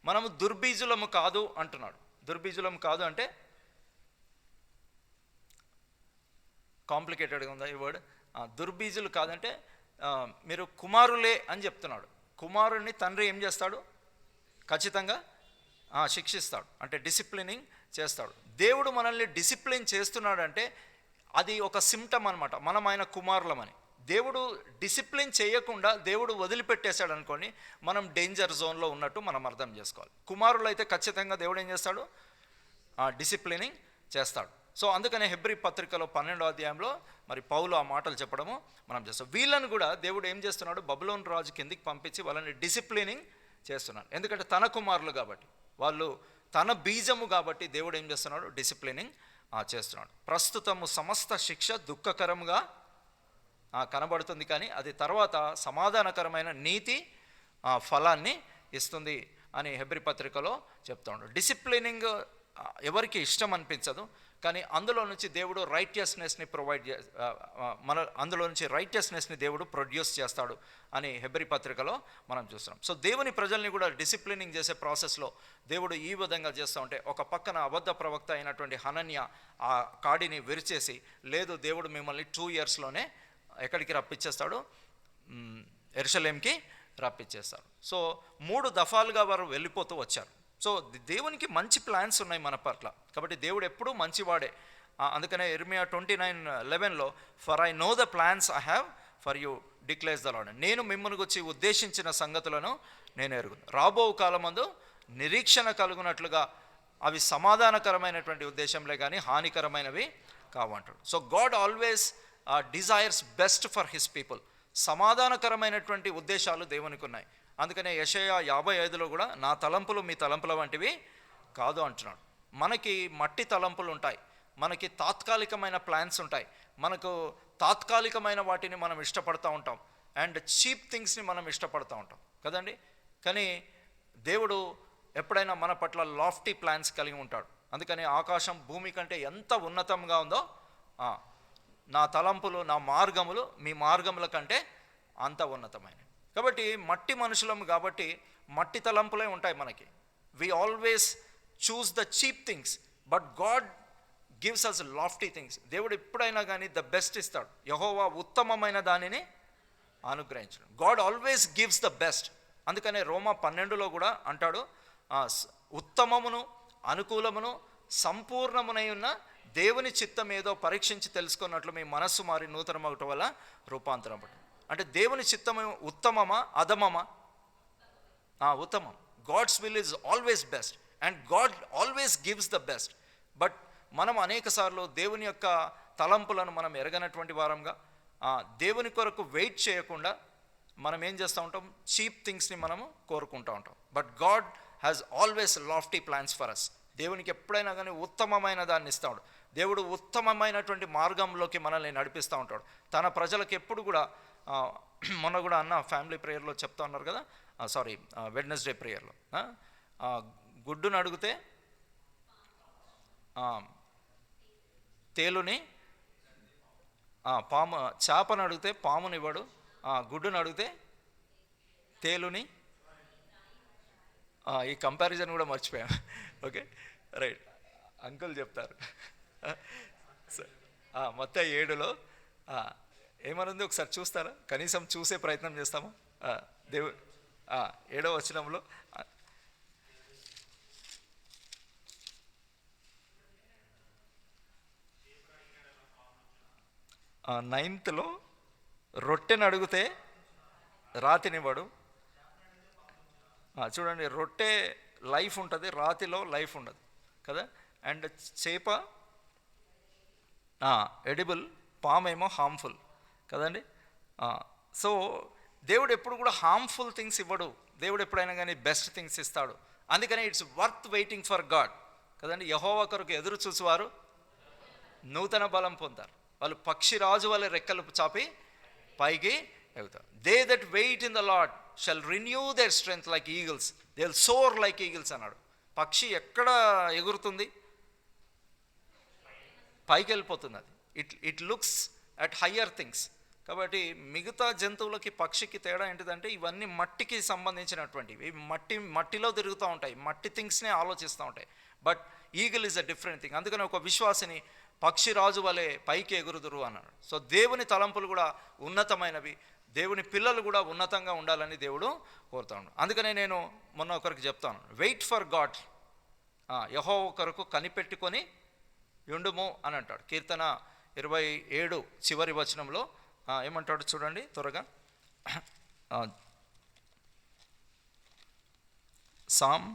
మనము దుర్బీజులము కాదు అంటున్నాడు. దుర్బీజులము కాదు అంటే కాంప్లికేటెడ్గా ఉందా ఈ వర్డ్? దుర్బీజులు కాదంటే మీరు కుమారులే అని చెప్తున్నాడు. కుమారుడిని తండ్రి ఏం చేస్తాడు? ఖచ్చితంగా శిక్షిస్తాడు, అంటే డిసిప్లినింగ్ చేస్తాడు. దేవుడు మనల్ని డిసిప్లిన్ చేస్తున్నాడంటే అది ఒక సిమ్టమ్ అనమాట, మనం ఆయన కుమారులమని. దేవుడు డిసిప్లిన్ చేయకుండా దేవుడు వదిలిపెట్టేశాడు అనుకోని మనం డేంజర్ జోన్లో ఉన్నట్టు మనం అర్థం చేసుకోవాలి. కుమారులు అయితే ఖచ్చితంగా దేవుడు ఏం చేస్తాడు? డిసిప్లినింగ్ చేస్తాడు. సో అందుకనే హెబ్రీ పత్రికలో 12వ అధ్యాయంలో మరి పౌలు ఆ మాటలు చెప్పడము మనం చేస్తాం. వీళ్ళని కూడా దేవుడు ఏం చేస్తున్నాడు? బబులోను రాజు కిందికి పంపించి వాళ్ళని డిసిప్లినింగ్ చేస్తున్నాడు. ఎందుకంటే తన కుమారులు కాబట్టి, వాళ్ళు తన బీజము కాబట్టి దేవుడు ఏం చేస్తున్నాడు? డిసిప్లినింగ్ చేస్తున్నాడు. ప్రస్తుతము సమస్త శిక్ష దుఃఖకరంగా కనబడుతుంది, కానీ అది తర్వాత సమాధానకరమైన నీతి ఫలాన్ని ఇస్తుంది అని హెబ్రీ పత్రికలో చెప్తా ఉన్నాడు. డిసిప్లినింగ్ ఎవరికి ఇష్టం అనిపించదు, కానీ అందులో నుంచి దేవుడు రైటియస్నెస్ని అందులో నుంచి రైటియస్నెస్ని దేవుడు ప్రొడ్యూస్ చేస్తాడు అని హెబ్రీ పత్రికలో మనం చూస్తున్నాం. సో దేవుని ప్రజల్ని కూడా డిసిప్లినింగ్ చేసే ప్రాసెస్లో దేవుడు ఈ విధంగా చేస్తూ ఉంటే, ఒక పక్కన అబద్ధ ప్రవక్త అయినటువంటి హనన్య ఆ కాడిని విరిచేసి, లేదు దేవుడు మిమ్మల్ని 2 yearsలోనే ఎక్కడికి రప్పించేస్తాడు? యెరూషలేంకి రప్పించేస్తాడు. సో 3 దఫాలుగా వారు వెళ్ళిపోతూ వచ్చారు. సో దేవునికి మంచి ప్లాన్స్ ఉన్నాయి మన పట్ల, కాబట్టి దేవుడు ఎప్పుడూ మంచివాడే. అందుకనే ఇర్మియా 29:11లో for I know the plans I have for you declares the Lord, నేను మిమ్మల్ని గురించి ఉద్దేశించిన సంగతులను నేను ఎరుగును, రాబో కాలమందు నిరీక్షణ కలుగునట్లుగా అవి సమాధానకరమైనటువంటి ఉద్దేశంలే కానీ హానికరమైనవి కావంటాడు. So God always desires best for his people. సమాధానకరమైనటువంటి ఉద్దేశాలు దేవునికి ఉన్నాయి. అందుకనే యెషయా 55లో కూడా నా తలంపులు మీ తలంపుల వంటివి కాదు అంటున్నాడు. మనకి మట్టి తలంపులు ఉంటాయి, మనకి తాత్కాలికమైన ప్లాన్స్ ఉంటాయి, మనకు తాత్కాలికమైన వాటిని మనం ఇష్టపడుతూ ఉంటాం, అండ్ చీప్ థింగ్స్ని మనం ఇష్టపడుతూ ఉంటాం కదండి. కానీ దేవుడు ఎప్పుడైనా మన పట్ల లాఫ్టీ ప్లాన్స్ కలిగి ఉంటాడు. అందుకని ఆకాశం భూమి కంటే ఎంత ఉన్నతంగా ఉందో నా తలంపులు నా మార్గములు మీ మార్గముల కంటే అంత ఉన్నతమైనవి. కాబట్టి మట్టి మనుషులం కాబట్టి మట్టి తలంపులే ఉంటాయి మనకి. we always choose the cheap things, but God gives us lofty things. దేవుడు ఎప్పుడైనా కానీ ద బెస్ట్ ఇస్తాడు. యెహోవా ఉత్తమమైన దానిని అనుగ్రహించడు. God always gives the best. అందుకనే రోమా 12లో కూడా అంటాడు, ఉత్తమమును అనుకూలమును సంపూర్ణమునై ఉన్న దేవుని చిత్తం ఏదో పరీక్షించి తెలుసుకున్నట్లు మీ మనస్సు మారి నూతనమగటం వల్ల రూపాంతరం పడు. అంటే దేవుని చిత్తం ఉత్తమమా అధమమా? ఉత్తమం. God's will is always best and God always gives the best. But మనం అనేక సార్లు దేవుని యొక్క తలంపులను మనం ఎరగనటువంటి వారంగా దేవుని కొరకు వెయిట్ చేయకుండా మనం ఏం చేస్తూ ఉంటాం? చీప్ థింగ్స్ని మనము కోరుకుంటూ ఉంటాం. But God has always lofty plans for us. దేవునికి ఎప్పుడైనా కానీ ఉత్తమమైన దాన్ని ఇస్తాడు. దేవుడు ఉత్తమమైనటువంటి మార్గంలోకి మనల్ని నడిపిస్తూ ఉంటాడు. తన ప్రజలకు ఎప్పుడు కూడా, మొన్న కూడా అన్న ఫ్యామిలీ ప్రేయర్లో చెప్తా ఉన్నారు కదా, సారీ వెడ్నెస్డే ప్రేయర్లో, గుడ్డును అడిగితే తేలుని, పాము, చేపను అడిగితే పాముని ఇవ్వడు, గుడ్డును అడిగితే తేలుని. ఈ కంపారిజన్ కూడా మర్చిపోయాం. ఓకే, రైట్, అంకుల్ చెప్తారు. మత్తయి 7లో ఏమనుంది ఒకసారి చూస్తారా? కనీసం చూసే ప్రయత్నం చేస్తాము. దేవుడు 7వ వచనంలో, 9th రొట్టెని అడిగితే రాతినివ్వడు. చూడండి, రొట్టె లైఫ్ ఉంటుంది, రాతిలో లైఫ్ ఉండదు కదా. అండ్ చేప ఎడిబుల్, పామేమో హార్మ్ఫుల్ కదండి. సో దేవుడు ఎప్పుడు కూడా హార్మ్ఫుల్ థింగ్స్ ఇవ్వడు. దేవుడు ఎప్పుడైనా కానీ బెస్ట్ థింగ్స్ ఇస్తాడు. అందుకనే it's worth waiting for God కదండి. యెహోవా కొరకు ఎదురు చూసేవారు నూతన బలం పొందారు. వాళ్ళు పక్షిరాజు వల్ల రెక్కలు చాపి పైకి ఎగుతారు. They that wait in the Lord shall renew their strength like eagles, they will soar like eagles అన్నాడు. పక్షి ఎక్కడ ఎగురుతుంది? పైకి వెళ్ళిపోతుంది. అది it looks at higher things. కాబట్టి మిగతా జంతువులకి పక్షికి తేడా ఏంటిదంటే, ఇవన్నీ మట్టికి సంబంధించినటువంటివి. మట్టిలో తిరుగుతూ ఉంటాయి, మట్టి థింగ్స్నే ఆలోచిస్తూ ఉంటాయి. But eagle is a different thing. అందుకని ఒక విశ్వాసిని పక్షిరాజు వలె పైకి ఎగురుదురు అన్నాడు. సో దేవుని తలంపులు కూడా ఉన్నతమైనవి, దేవుని పిల్లలు కూడా ఉన్నతంగా ఉండాలని దేవుడు కోరుతా ఉన్నాడు. అందుకనే నేను మొన్న ఒకరికి చెప్తాను, వెయిట్ ఫర్ గాడ్, యెహోవా కొరకు కనిపెట్టుకొని యుండుము అని అంటాడు. కీర్తన 27 చివరి వచనంలో ఏమంటాడు చూడండి త్వరగా. Psalm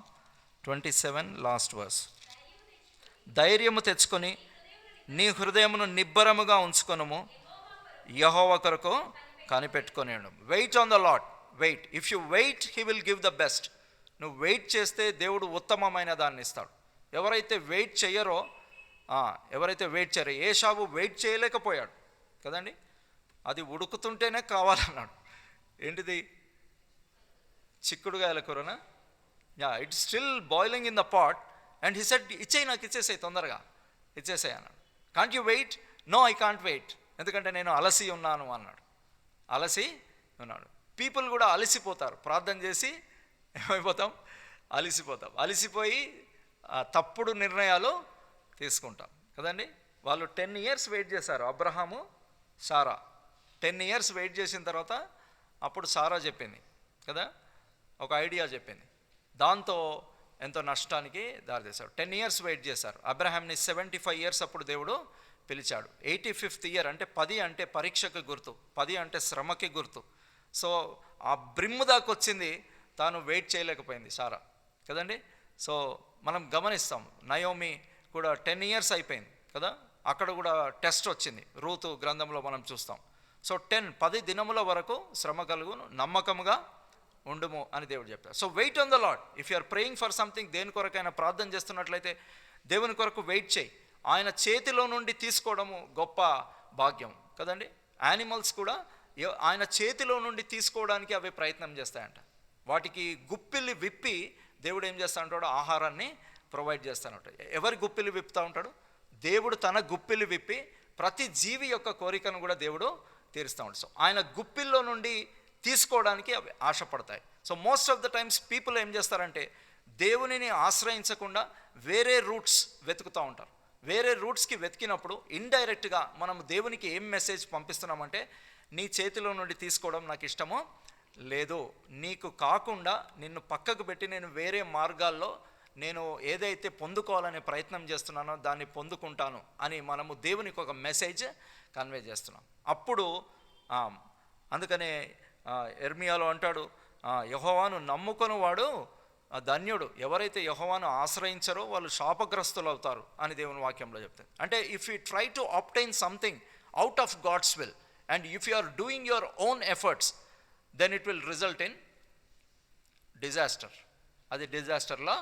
27 last verse. ధైర్యము తెచ్చుకొని నీ హృదయమును నిబ్బరముగా ఉంచుకొనుము, యెహోవా కొరకు కనిపెట్టుకొని ఉండు. Wait on the Lord, wait. If you wait he will give the best. నువ్వు వెయిట్ చేస్తే దేవుడు ఉత్తమమైన దాన్ని ఇస్తాడు. ఎవరైతే వెయిట్ చేయరో, ఏషావు వెయిట్ చేయలేకపోయాడు కదండి. అది ఉడుకుతుంటేనే కావాలన్నాడు. ఏంటిది? చిక్కుడుగాయల కూరనా? It's still boiling in the pot and he said, నాకు ఇచ్చేసాయి, తొందరగా ఇచ్చేసాయి అన్నాడు. Can't you wait? No, I can't wait, ఎందుకంటే నేను అలసి ఉన్నాను అన్నాడు. అలసి ఉన్నాడు. పీపుల్ కూడా అలసిపోతారు. ప్రార్థన చేసి ఏమైపోతాం? అలసిపోయి తప్పుడు నిర్ణయాలు తీసుకుంటాం కదండి. వాళ్ళు 10 years వెయిట్ చేశారు, అబ్రహాము సారా. 10 years వెయిట్ చేసిన తర్వాత అప్పుడు సారా చెప్పింది కదా, ఒక ఐడియా చెప్పింది. దాంతో ఎంతో నష్టానికి దారితీశాడు. 10 years వెయిట్ చేశారు. అబ్రహాంని 75 years అప్పుడు దేవుడు పిలిచాడు. 85th year అంటే 10 అంటే పరీక్షకు గుర్తు, 10 అంటే శ్రమకి గుర్తు. సో ఆ బ్రిమ్ దాకా వచ్చింది, తాను వెయిట్ చేయలేకపోయింది సారా కదండి. సో మనం గమనిస్తాం, నయోమి కూడా 10 years అయిపోయింది కదా, అక్కడ కూడా టెస్ట్ వచ్చింది. రూతు గ్రంథంలో మనం చూస్తాం. సో 10 దినముల వరకు శ్రమ కలుగును, నమ్మకముగా ఉండుము అని దేవుడు చెప్పారు. So wait on the Lord. If you are praying for something, దేని కొరకైనా ప్రార్థన చేస్తున్నట్లయితే దేవుని కొరకు వెయిట్ చేయి. ఆయన చేతిలో నుండి తీసుకోవడము గొప్ప భాగ్యం కదండి. యానిమల్స్ కూడా ఆయన చేతిలో నుండి తీసుకోవడానికి అవి ప్రయత్నం చేస్తాయంట. వాటికి గుప్పిల్ని విప్పి దేవుడు ఏం చేస్తూ ఉంటాడు? ఆహారాన్ని ప్రొవైడ్ చేస్తూ ఉంటాడు. ఎవరి గుప్పిల్ని విప్పుతూ ఉంటాడు? దేవుడు తన గుప్పిల్ని విప్పి ప్రతి జీవి యొక్క కోరికను కూడా దేవుడు తీరుస్తూ ఉంటాడు. సో ఆయన గుప్పిల్లో నుండి తీసుకోవడానికి అవి ఆశపడతాయి. So most of the times people ఏం చేస్తారంటే, దేవునిని ఆశ్రయించకుండా వేరే రూట్స్ వెతుకుతూ ఉంటారు. వేరే రూట్స్కి వెతికినప్పుడు ఇండైరెక్ట్గా మనం దేవునికి ఏం మెసేజ్ పంపిస్తున్నామంటే, నీ చేతిలో నుండి తీసుకోవడం నాకు ఇష్టమో లేదు, నీకు కాకుండా నిన్ను పక్కకు పెట్టి నేను వేరే మార్గాల్లో నేను ఏదైతే పొందుకోవాలనే ప్రయత్నం చేస్తున్నానో దాన్ని పొందుకుంటాను అని మనము దేవునికి ఒక మెసేజ్ కన్వే చేస్తున్నాం. అప్పుడు అందుకనే యెర్మీయాలో అంటాడు, యెహోవాను నమ్ముకొని వాడు ధన్యుడు, ఎవరైతే యెహోవాను ఆశ్రయించారో వాళ్ళు శాపగ్రస్తులు అవుతారు అని దేవుని వాక్యంలో చెప్తారు. అంటే if you try to obtain something out of God's will and if you are doing your own efforts, then it will result in disaster. అది డిజాస్టర్లో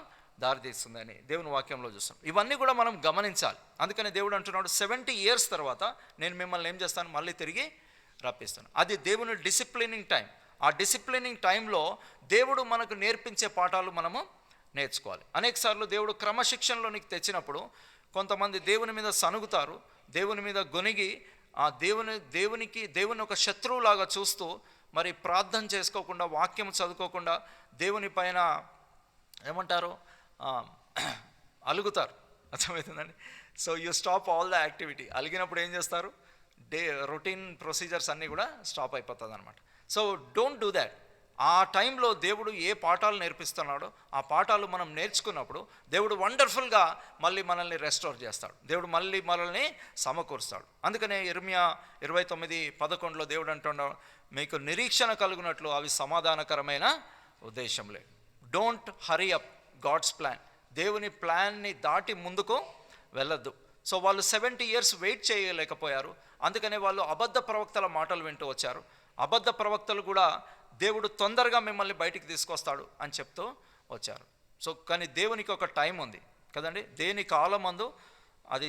దారితీస్తుందని దేవుని వాక్యంలో చూస్తాం. ఇవన్నీ కూడా మనం గమనించాలి. అందుకని దేవుడు అంటున్నాడు, 70 years తర్వాత నేను మిమ్మల్ని ఏం చేస్తాను, మళ్ళీ తిరిగి రప్పిస్తాను. అది దేవుని డిసిప్లినింగ్ టైం. ఆ డిసిప్లినింగ్ టైంలో దేవుడు మనకు నేర్పించే పాఠాలు మనము నేర్చుకోవాలి. అనేకసార్లు దేవుడు క్రమశిక్షణలోనికి తెచ్చినప్పుడు కొంతమంది దేవుని మీద సనుగుతారు, దేవుని మీద గొనిగి ఆ దేవుని ఒక శత్రువులాగా చూస్తూ మరి ప్రార్థన చేసుకోకుండా, వాక్యం చదువుకోకుండా దేవుని పైన ఏమంటారు అలుగుతారు. అర్థమవుతుందండి? So you stop all the activity. అలిగినప్పుడు ఏం చేస్తారు, రొటీన్ ప్రొసీజర్స్ అన్నీ కూడా స్టాప్ అయిపోతుంది అనమాట. So don't do that. ఆ టైంలో దేవుడు ఏ పాఠాలు నేర్పిస్తున్నాడో ఆ పాఠాలు మనం నేర్చుకున్నప్పుడు దేవుడు వండర్ఫుల్గా మళ్ళీ మనల్ని రెస్టోర్ చేస్తాడు, దేవుడు మళ్ళీ మనల్ని సమకూరుస్తాడు. అందుకనే యెర్మీయా 29:11 దేవుడు అంటున్నాడు, మీకు నిరీక్షణ కలుగునట్లు అవి సమాధానకరమైన ఉద్దేశంలే. Don't hurry up God's plan. దేవుని ప్లాన్ని దాటి ముందుకు వెళ్ళొద్దు. సో వాళ్ళు 70 years వెయిట్ చేయలేకపోయారు. అందుకనే వాళ్ళు అబద్ధ ప్రవక్తల మాటలు వింటూ వచ్చారు. అబద్ధ ప్రవక్తలు కూడా దేవుడు తొందరగా మిమ్మల్ని బయటికి తీసుకొస్తాడు అని చెప్తూ వచ్చారు. సో కానీ దేవునికి ఒక టైం ఉంది కదండి. దేని కాలమందు అది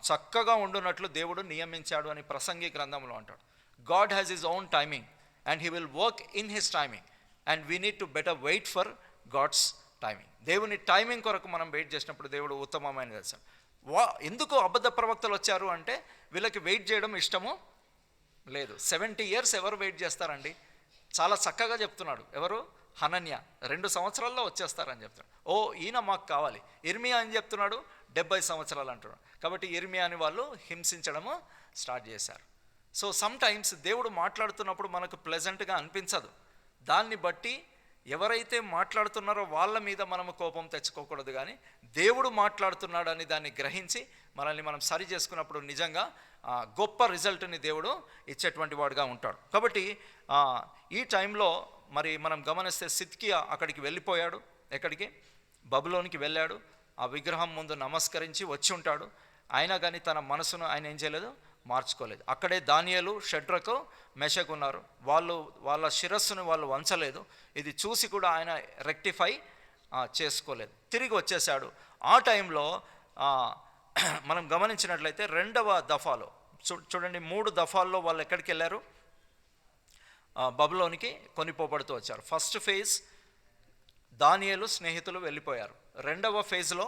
చక్కగా ఉండునట్లు దేవుడు నియమించాడు అని ప్రసంగి గ్రంథంలో అంటాడు. God has his own timing and he will work in his timing and we need to better wait for God's timing. దేవుని టైమింగ్ కొరకు మనం వెయిట్ చేసినప్పుడు దేవుడు ఉత్తమమైన చేస్తాడు. ఎందుకు అబద్ధ ప్రవక్తలు వచ్చారు అంటే వీళ్ళకి వెయిట్ చేయడం ఇష్టము లేదు. 70 years ఎవరు వెయిట్ చేస్తారండి? చాలా చక్కగా చెప్తున్నాడు. ఎవరు? హనన్య 2 సంవత్సరాల్లో వచ్చేస్తారని చెప్తున్నాడు. ఓ ఈయన మాకు కావాలి. ఇర్మియా అని చెప్తున్నాడు 70 సంవత్సరాలు అంటున్నాడు. కాబట్టి ఇర్మియాని వాళ్ళు హింసించడము స్టార్ట్ చేశారు. సో సమ్ టైమ్స్ దేవుడు మాట్లాడుతున్నప్పుడు మనకు ప్లెజెంట్గా అనిపించదు. దాన్ని బట్టి ఎవరైతే మాట్లాడుతున్నారో వాళ్ళ మీద మనము కోపం తెచ్చుకోకూడదు, కానీ దేవుడు మాట్లాడుతున్నాడు అని దాన్ని గ్రహించి మనల్ని మనం సరి చేసుకున్నప్పుడు నిజంగా గొప్ప రిజల్ట్ని దేవుడు ఇచ్చేటువంటి వాడుగా ఉంటాడు. కాబట్టి ఈ టైంలో మరి మనం గమనిస్తే సిద్కియా అక్కడికి వెళ్ళిపోయాడు. ఎక్కడికి? బబులోనికి వెళ్ళాడు. ఆ విగ్రహం ముందు నమస్కరించి వచ్చి ఉంటాడు. అయినా కానీ తన మనసును ఆయన ఏం చేయలేదు, మార్చుకోలేదు. అక్కడే దానియేలు, షడ్రకు, మెషకు ఉన్నారు. వాళ్ళ శిరస్సును వాళ్ళు వంచలేదు. ఇది చూసి కూడా ఆయన రెక్టిఫై చేసుకోలేదు, తిరిగి వచ్చేసాడు. ఆ టైంలో మనం గమనించినట్లయితే 2వ దఫాలో చూడండి, 3 దఫాల్లో వాళ్ళు ఎక్కడికి వెళ్ళారు? బబులోనికి కొనిపోబడుతూ వచ్చారు. ఫస్ట్ ఫేజ్ దానియేలు స్నేహితులు వెళ్ళిపోయారు. 2వ ఫేజ్లో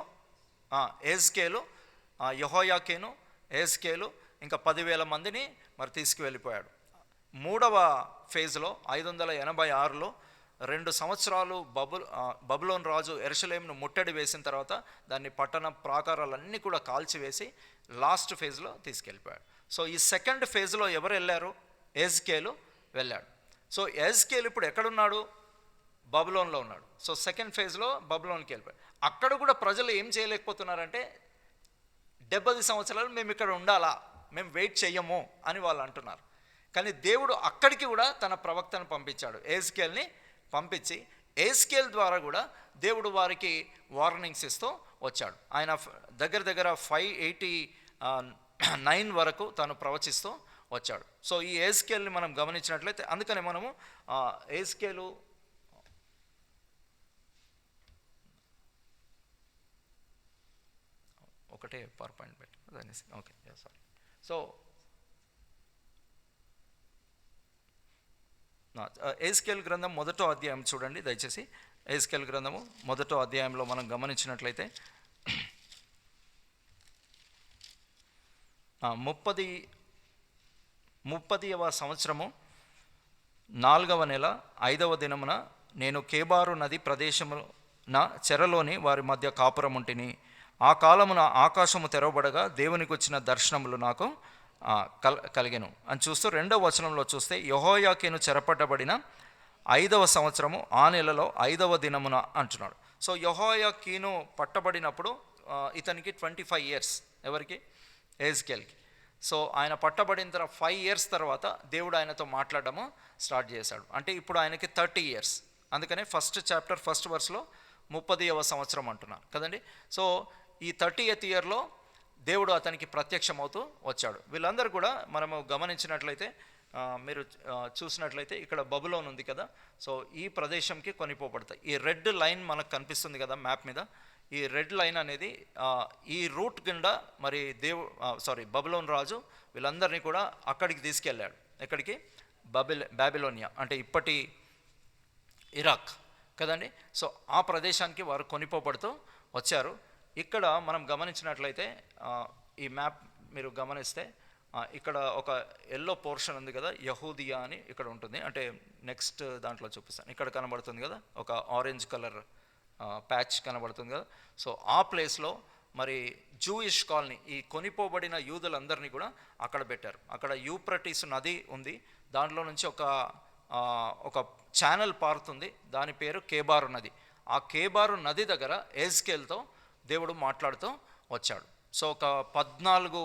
ఎజ్కేలు, యెహోయాకీను, ఎజ్కేలు ఇంకా 10,000 మందిని మరి తీసుకువెళ్ళిపోయాడు. 3వ ఫేజ్లో 586లో 2 సంవత్సరాలు బబులోన్ రాజు యెరూషలేమును ముట్టడి వేసిన తర్వాత దాన్ని పట్టణ ప్రాకారాలన్నీ కూడా కాల్చివేసి లాస్ట్ ఫేజ్లో తీసుకెళ్ళిపోయాడు. సో ఈ సెకండ్ ఫేజ్లో ఎవరు వెళ్ళారు? ఎజ్కేలు వెళ్ళాడు. సో ఎజ్కేలు ఇప్పుడు ఎక్కడున్నాడు? బబులోన్లో ఉన్నాడు. సో సెకండ్ ఫేజ్లో బబులోన్కి వెళ్ళిపోయాడు. అక్కడ కూడా ప్రజలు ఏం చేయలేకపోతున్నారంటే 70 సంవత్సరాలు మేము ఇక్కడ ఉండాలా, మేము వెయిట్ చెయ్యము అని వాళ్ళు అంటున్నారు. కానీ దేవుడు అక్కడికి కూడా తన ప్రవక్తను పంపించాడు, ఎజ్కేల్ని పంపించి ఎజ్కేల్ ద్వారా కూడా దేవుడు వారికి వార్నింగ్స్ ఇస్తూ వచ్చాడు. ఆయన దగ్గర 589 వరకు తను ప్రవచిస్తూ వచ్చాడు. సో ఈ ఎజ్కేల్ని మనం గమనించినట్లయితే అందుకనే మనము ఎజ్కేలు ఒకటే పవర్ పాయింట్ పెట్టి ఓకే సారీ. సో ఎజ్కేల్ గ్రంథం 1వ అధ్యాయం చూడండి దయచేసి. ఎజ్కేల్ గ్రంథము 1వ అధ్యాయంలో మనం గమనించినట్లయితే 30వ సంవత్సరము 4వ నెల 5వ దినమున నేను కేబారు నది ప్రదేశము నా చెరలోని వారి మధ్య కాపురం ఉంటిని. ఆ కాలమున ఆకాశము తెరవబడగా దేవునికి వచ్చిన దర్శనములు నాకు కలిగెను అని చూస్తూ 2వ వచనంలో చూస్తే, యెహోయాకీను చెరపట్టబడిన 5వ సంవత్సరము ఆ నెలలో 5వ దినమున అంటున్నాడు. సో యెహోయాకీను పట్టబడినప్పుడు ఇతనికి 25 years. ఎవరికి? ఎహెజ్కేల్కి. సో ఆయన పట్టబడిన తర్వాత 5 years తర్వాత దేవుడు ఆయనతో మాట్లాడడము స్టార్ట్ చేశాడు. అంటే ఇప్పుడు ఆయనకి 30 years. అందుకనే ఫస్ట్ చాప్టర్ ఫస్ట్ వర్స్లో 30వ సంవత్సరం అంటున్నారు కదండి. సో ఈ 30th yearలో దేవుడు అతనికి ప్రత్యక్షమవుతూ వచ్చాడు. వీళ్ళందరూ కూడా మనము గమనించినట్లయితే, మీరు చూసినట్లయితే ఇక్కడ బబులోన్ ఉంది కదా. సో ఈ ప్రదేశంకి కొనిపోబడతాయి. ఈ రెడ్ లైన్ మనకు కనిపిస్తుంది కదా మ్యాప్ మీద. ఈ రెడ్ లైన్ అనేది ఈ రూట్ గుండా మరి బబులోన్ రాజు వీళ్ళందరినీ కూడా అక్కడికి తీసుకెళ్ళాడు. ఎక్కడికి? బాబిలోనియా, అంటే ఇప్పటి ఇరాక్ కదండి. సో ఆ ప్రదేశానికి వారు కొనిపోబడుతూ వచ్చారు. ఇక్కడ మనం గమనించినట్లయితే ఈ మ్యాప్ మీరు గమనిస్తే ఇక్కడ ఒక ఎల్లో పోర్షన్ ఉంది కదా, యహూదియా అని ఇక్కడ ఉంటుంది. అంటే నెక్స్ట్ దాంట్లో చూపిస్తాను. ఇక్కడ కనబడుతుంది కదా ఒక ఆరెంజ్ కలర్ ప్యాచ్ కనబడుతుంది కదా. సో ఆ ప్లేస్లో మరి జూయిష్ కాలనీ, ఈ కొనిపోబడిన యూదులందరినీ కూడా అక్కడ పెట్టారు. అక్కడ యూప్రటీస్ నది ఉంది. దాంట్లో నుంచి ఒక ఛానల్ పారుతుంది. దాని పేరు కేబారు నది. ఆ కేబారు నది దగ్గర ఎహెజ్కేల్తో దేవుడు మాట్లాడుతూ వచ్చాడు. సో ఒక 14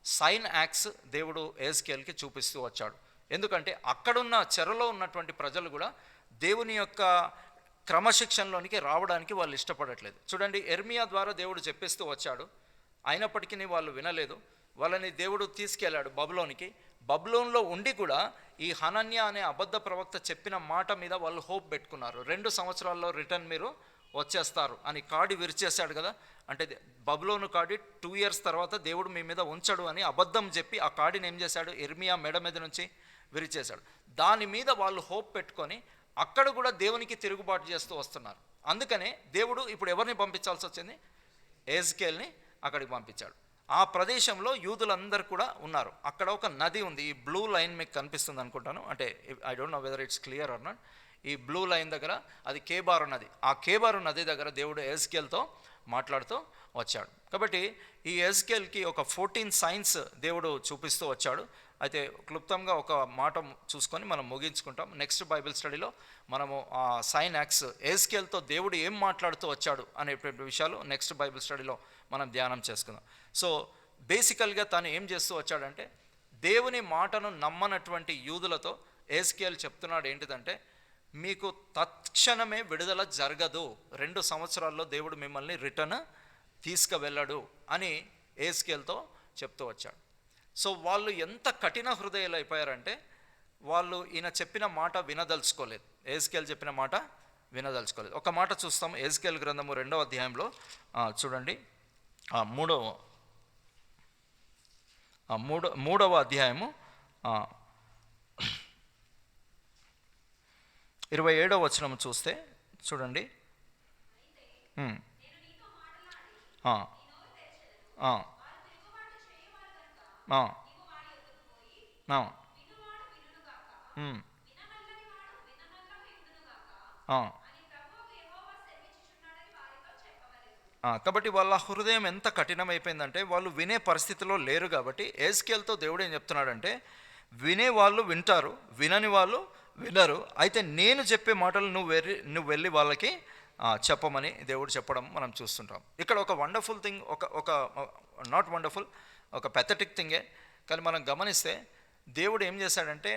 సైన్ యాక్ట్స్ దేవుడు ఎహెజ్కేల్కి చూపిస్తూ వచ్చాడు. ఎందుకంటే అక్కడున్న చెరలో ఉన్నటువంటి ప్రజలు కూడా దేవుని యొక్క క్రమశిక్షణలోనికి రావడానికి వాళ్ళు ఇష్టపడట్లేదు. చూడండి, యెర్మీయా ద్వారా దేవుడు చెప్పిస్తూ వచ్చాడు. అయినప్పటికీ వాళ్ళు వినలేదు. వాళ్ళని దేవుడు తీసుకెళ్ళాడు బబులోనికి. బబులోన్లో ఉండి కూడా ఈ హనన్య అనే అబద్ధ ప్రవక్త చెప్పిన మాట మీద వాళ్ళు హోప్ పెట్టుకున్నారు. 2 సంవత్సరాల్లో రిటర్న్ మీరు వచ్చేస్తారు అని కాడి విరిచేశాడు కదా. అంటే బబులోను కాడి 2 years తర్వాత దేవుడు మీ మీద ఉంచడు అని అబద్ధం చెప్పి ఆ కాడిని ఏం చేశాడు? యెర్మీయా మెడ మీద నుంచి విరిచేశాడు. దాని మీద వాళ్ళు హోప్ పెట్టుకొని అక్కడ కూడా దేవునికి తిరుగుబాటు చేస్తూ వస్తున్నారు. అందుకనే దేవుడు ఇప్పుడు ఎవరిని పంపించాల్సి వచ్చింది? ఎహెజ్కేల్ని అక్కడికి పంపించాడు. ఆ ప్రదేశంలో యూదులందరూ కూడా ఉన్నారు. అక్కడ ఒక నది ఉంది. ఈ బ్లూ లైన్ మీకు కనిపిస్తుంది అనుకుంటాను. అంటే I don't know whether it's clear or not. ఈ బ్లూ లైన్ దగ్గర అది కేబారు నది. ఆ కేబారు నది దగ్గర దేవుడు ఎహెజ్కేల్తో మాట్లాడుతూ వచ్చాడు. కాబట్టి ఈ ఎహెజ్కేల్కి ఒక 14 సైన్స్ దేవుడు చూపిస్తూ వచ్చాడు. అయితే క్లుప్తంగా ఒక మాట చూసుకొని మనం ముగించుకుంటాం. నెక్స్ట్ బైబిల్ స్టడీలో మనము ఆ సైన్ యాక్ట్స్, ఎహెజ్కేల్తో దేవుడు ఏం మాట్లాడుతూ వచ్చాడు అనేటువంటి విషయాలు నెక్స్ట్ బైబిల్ స్టడీలో మనం ధ్యానం చేసుకుందాం. సో బేసికల్గా తను ఏం చేస్తూ వచ్చాడంటే, దేవుని మాటను నమ్మనటువంటి యూదులతో ఎహెజ్కేల్ చెప్తున్నాడు ఏంటిదంటే, మీకు తక్షణమే విడుదల జరగదు, 2 సంవత్సరాల్లో దేవుడు మిమ్మల్ని రిటర్న్ తీసుకువెళ్ళడు అని ఎహెజ్కేల్తో చెప్తూ వచ్చాడు. సో వాళ్ళు ఎంత కఠిన హృదయాలు అయిపోయారంటే, వాళ్ళు ఈయన చెప్పిన మాట వినదలుచుకోలేదు. ఎహెజ్కేల్ చెప్పిన మాట వినదలుచుకోలేదు. ఒక మాట చూస్తాం ఎహెజ్కేల్ గ్రంథము 2వ అధ్యాయంలో. చూడండి, మూడవ అధ్యాయము 27వ వచనం చూస్తే చూడండి. కాబట్టి వాళ్ళ హృదయం ఎంత కఠినమైపోయిందంటే వాళ్ళు వినే పరిస్థితిలో లేరు. కాబట్టి ఎహెజ్కేల్తో దేవుడు ఏం చెప్తున్నాడంటే, వినే వాళ్ళు వింటారు, వినని వాళ్ళు వినరు. అయితే నేను చెప్పే మాటలు నువ్వు వెళ్ళి వాళ్ళకి చెప్పమని దేవుడు చెప్పడం మనం చూస్తుంటాం. ఇక్కడ ఒక వండర్ఫుల్ థింగ్, ఒక నాట్ వండర్ఫుల్, ఒక పెథటిక్ థింగే. కానీ మనం గమనిస్తే దేవుడు ఏం చేశాడంటే,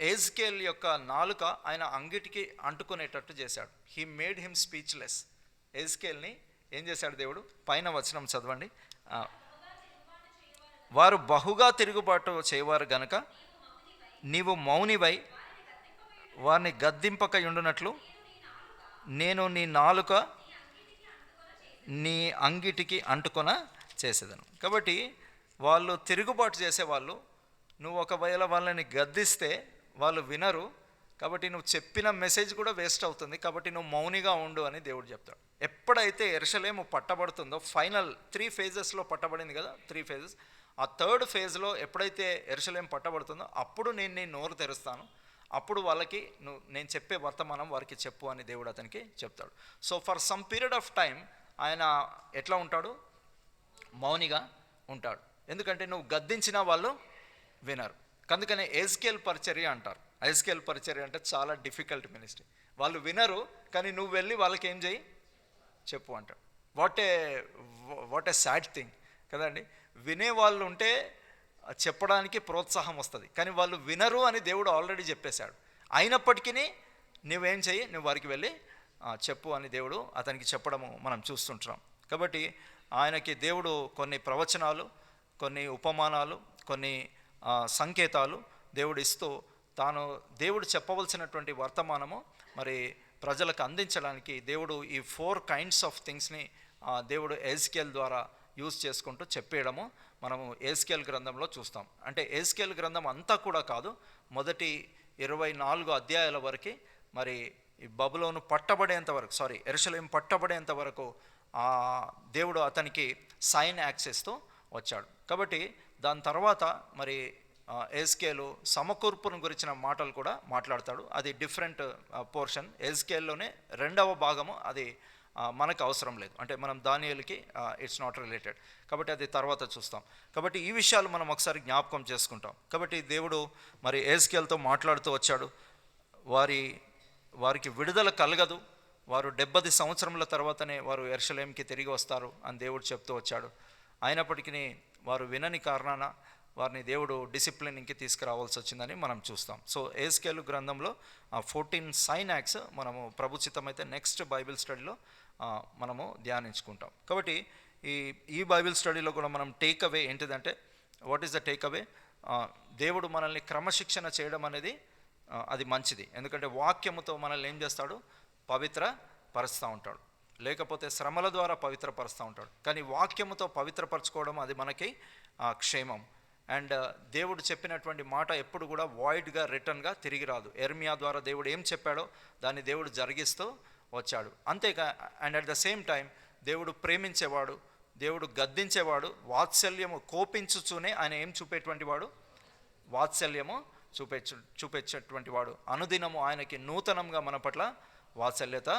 ఎహెజ్కేల్ యొక్క నాలుక ఆయన అంగిటికి అంటుకునేటట్టు చేశాడు. He made him speechless. ఎహెజ్కేల్ని ఏం చేశాడు దేవుడు? పైన వచనం చదవండి. వారు బహుగా తిరుగుబాటు చేయవారు గనక నీవు మౌనివై వారిని గద్దింపక ఉండునట్లు నేను నీ నాలుక నీ అంగిటికి అంటుకొన చేసేదను. కాబట్టి వాళ్ళు తిరుగుబాటు చేసేవాళ్ళు. నువ్వు ఒకవేళ వాళ్ళని గద్దిస్తే వాళ్ళు వినరు. కాబట్టి నువ్వు చెప్పిన మెసేజ్ కూడా వేస్ట్ అవుతుంది. కాబట్టి నువ్వు మౌనిగా ఉండు అని దేవుడు చెప్తాడు. ఎప్పుడైతే యెరూషలేము పట్టబడుతుందో, ఫైనల్ 3 phases పట్టబడింది కదా, 3 phases. ఆ 3rd phase ఎప్పుడైతే యెరూషలేము పట్టబడుతుందో అప్పుడు నేను నీ నోరు తెరుస్తాను. అప్పుడు వాళ్ళకి నేను చెప్పే వర్తమానం వారికి చెప్పు అని దేవుడు అతనికి చెప్తాడు. So for some period of time ఆయన ఎట్లా ఉంటాడు? మౌనిగా ఉంటాడు. ఎందుకంటే నువ్వు గద్దించిన వాళ్ళు వినరు. అందుకనే ఎజ్కేల్ పరిచర్య అంటారు. ఎజ్కేల్ పరిచర్య అంటే చాలా డిఫికల్ట్ మినిస్ట్రీ. వాళ్ళు వినరు, కానీ నువ్వు వెళ్ళి వాళ్ళకి ఏం చేయి, చెప్పు అంటాడు. వాట్ ఏ సాడ్ థింగ్ కదండి. వినేవాళ్ళు ఉంటే చెప్పడానికి ప్రోత్సాహం వస్తుంది, కానీ వాళ్ళు వినరు అని దేవుడు ఆల్రెడీ చెప్పేశాడు. అయినప్పటికీ నువ్వేం చెయ్యి, నువ్వు వారికి వెళ్ళి చెప్పు అని దేవుడు అతనికి చెప్పడము మనం చూస్తుంటున్నాం. కాబట్టి ఆయనకి దేవుడు కొన్ని ప్రవచనాలు, కొన్ని ఉపమానాలు, కొన్ని సంకేతాలు దేవుడు ఇస్తూ తాను దేవుడు చెప్పవలసినటువంటి వర్తమానము మరి ప్రజలకు అందించడానికి దేవుడు ఈ 4 kinds ఆఫ్ థింగ్స్ని దేవుడు ఎజ్కేల్ ద్వారా యూజ్ చేసుకుంటూ చెప్పేయడము మనము ఎజ్కేల్ గ్రంథంలో చూస్తాం. అంటే ఎజ్కేల్ గ్రంథం అంతా కూడా కాదు, మొదటి 24 అధ్యాయాల వరకు మరి ఈ బబులోను పట్టబడేంత వరకు, యెరూషలేము పట్టబడేంత వరకు దేవుడు అతనికి సైన్ యాక్సెస్తో వచ్చాడు. కాబట్టి దాని తర్వాత మరి ఎజ్కేలు సమకూర్పును గురించిన మాటలు కూడా మాట్లాడతాడు. అది డిఫరెంట్ పోర్షన్. ఎజ్కేల్లోనే 2వ భాగము, అది మనకు అవసరం లేదు. అంటే మనం దానియేలుకి ఇట్స్ నాట్ రిలేటెడ్, కాబట్టి అది తర్వాత చూస్తాం. కాబట్టి ఈ విషయాలు మనం ఒకసారి జ్ఞాపకం చేసుకుంటాం. కాబట్టి దేవుడు మరి ఎజ్కేల్తో మాట్లాడుతూ వచ్చాడు. వారికి విడుదల కలగదు, వారు 70 సంవత్సరముల తర్వాతనే వారు యెరూషలేముకి తిరిగి వస్తారు అని దేవుడు చెప్తూ వచ్చాడు. అయినప్పటికీ వారు వినని కారణాన వారిని దేవుడు డిసిప్లిన్కి తీసుకురావాల్సి వచ్చిందని మనం చూస్తాం. సో ఎజ్కేలు గ్రంథంలో 14 సైన్ యాక్ట్స్ మనము ప్రభుచితమైతే నెక్స్ట్ బైబిల్ స్టడీలో మనము ధ్యానించుకుంటాం. కాబట్టి ఈ బైబిల్ స్టడీలో కూడా మనం టేక్ అవే ఏంటిదంటే, what is the take away? దేవుడు మనల్ని క్రమశిక్షణ చేయడం అనేది అది మంచిది. ఎందుకంటే వాక్యముతో మనల్ని ఏం చేస్తాడు? పవిత్ర పరుస్తూ ఉంటాడు. లేకపోతే శ్రమల ద్వారా పవిత్రపరుస్తూ ఉంటాడు. కానీ వాక్యముతో పవిత్రపరచుకోవడం అది మనకి క్షేమం. అండ్ దేవుడు చెప్పినటువంటి మాట ఎప్పుడు కూడా వాయిడ్గా, రిటర్న్గా తిరిగి రాదు. యెర్మియా ద్వారా దేవుడు ఏం చెప్పాడో దాన్ని దేవుడు జరిగిస్తూ వచ్చాడు. అంతేకా and at the same time దేవుడు ప్రేమించేవాడు, దేవుడు గద్దించేవాడు, వాత్సల్యము కోపించుచూనే ఆయన ఏం చూపేటువంటి వాడు? వాత్సల్యము చూపించేటువంటి వాడు. అనుదినము ఆయనకి నూతనంగా మన పట్ల వాత్సల్యత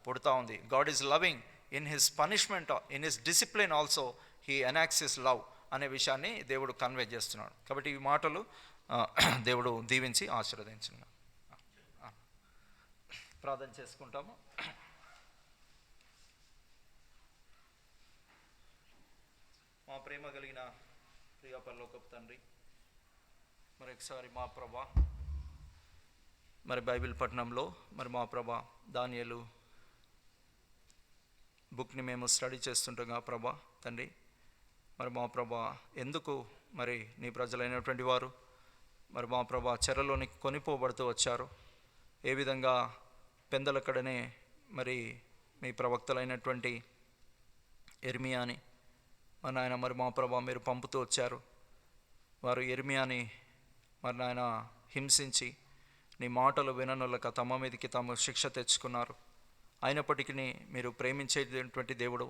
పుడతా ఉంది. God is loving in his punishment, in his discipline also he enacts his love అనే విషయాన్ని దేవుడు కన్వే చేస్తున్నాడు. కాబట్టి ఈ మాటలు దేవుడు దీవించి ఆశీర్వదించున్నాడు. ప్రార్థన చేసుకుంటాము. మా ప్రేమ కలిగిన ప్రియ పరలోకపు తండ్రి, మరొకసారి మా ప్రభా మరి బైబిల్ పట్టణంలో మరి మా ప్రభా దానియేలు బుక్ని మేము స్టడీ చేస్తుండగా ప్రభా తండ్రి, మరి మా ప్రభా ఎందుకు మరి నీ ప్రజలైనటువంటి వారు మరి మా ప్రభా చెరలోని కొనిపోబడుతూ వచ్చారు, ఏ విధంగా పెందలక్కడనే మరి మీ ప్రవక్తలైనటువంటి యెర్మియాని మరి నాయన మరి మా ప్రభా మీరు పంపుతూ వచ్చారు. వారు యెర్మియాని మరి నాయన హింసించి నీ మాటలు విననులక తమ మీదకి తాము శిక్ష తెచ్చుకున్నారు. అయినప్పటికీ మీరు ప్రేమించేటువంటి దేవుడు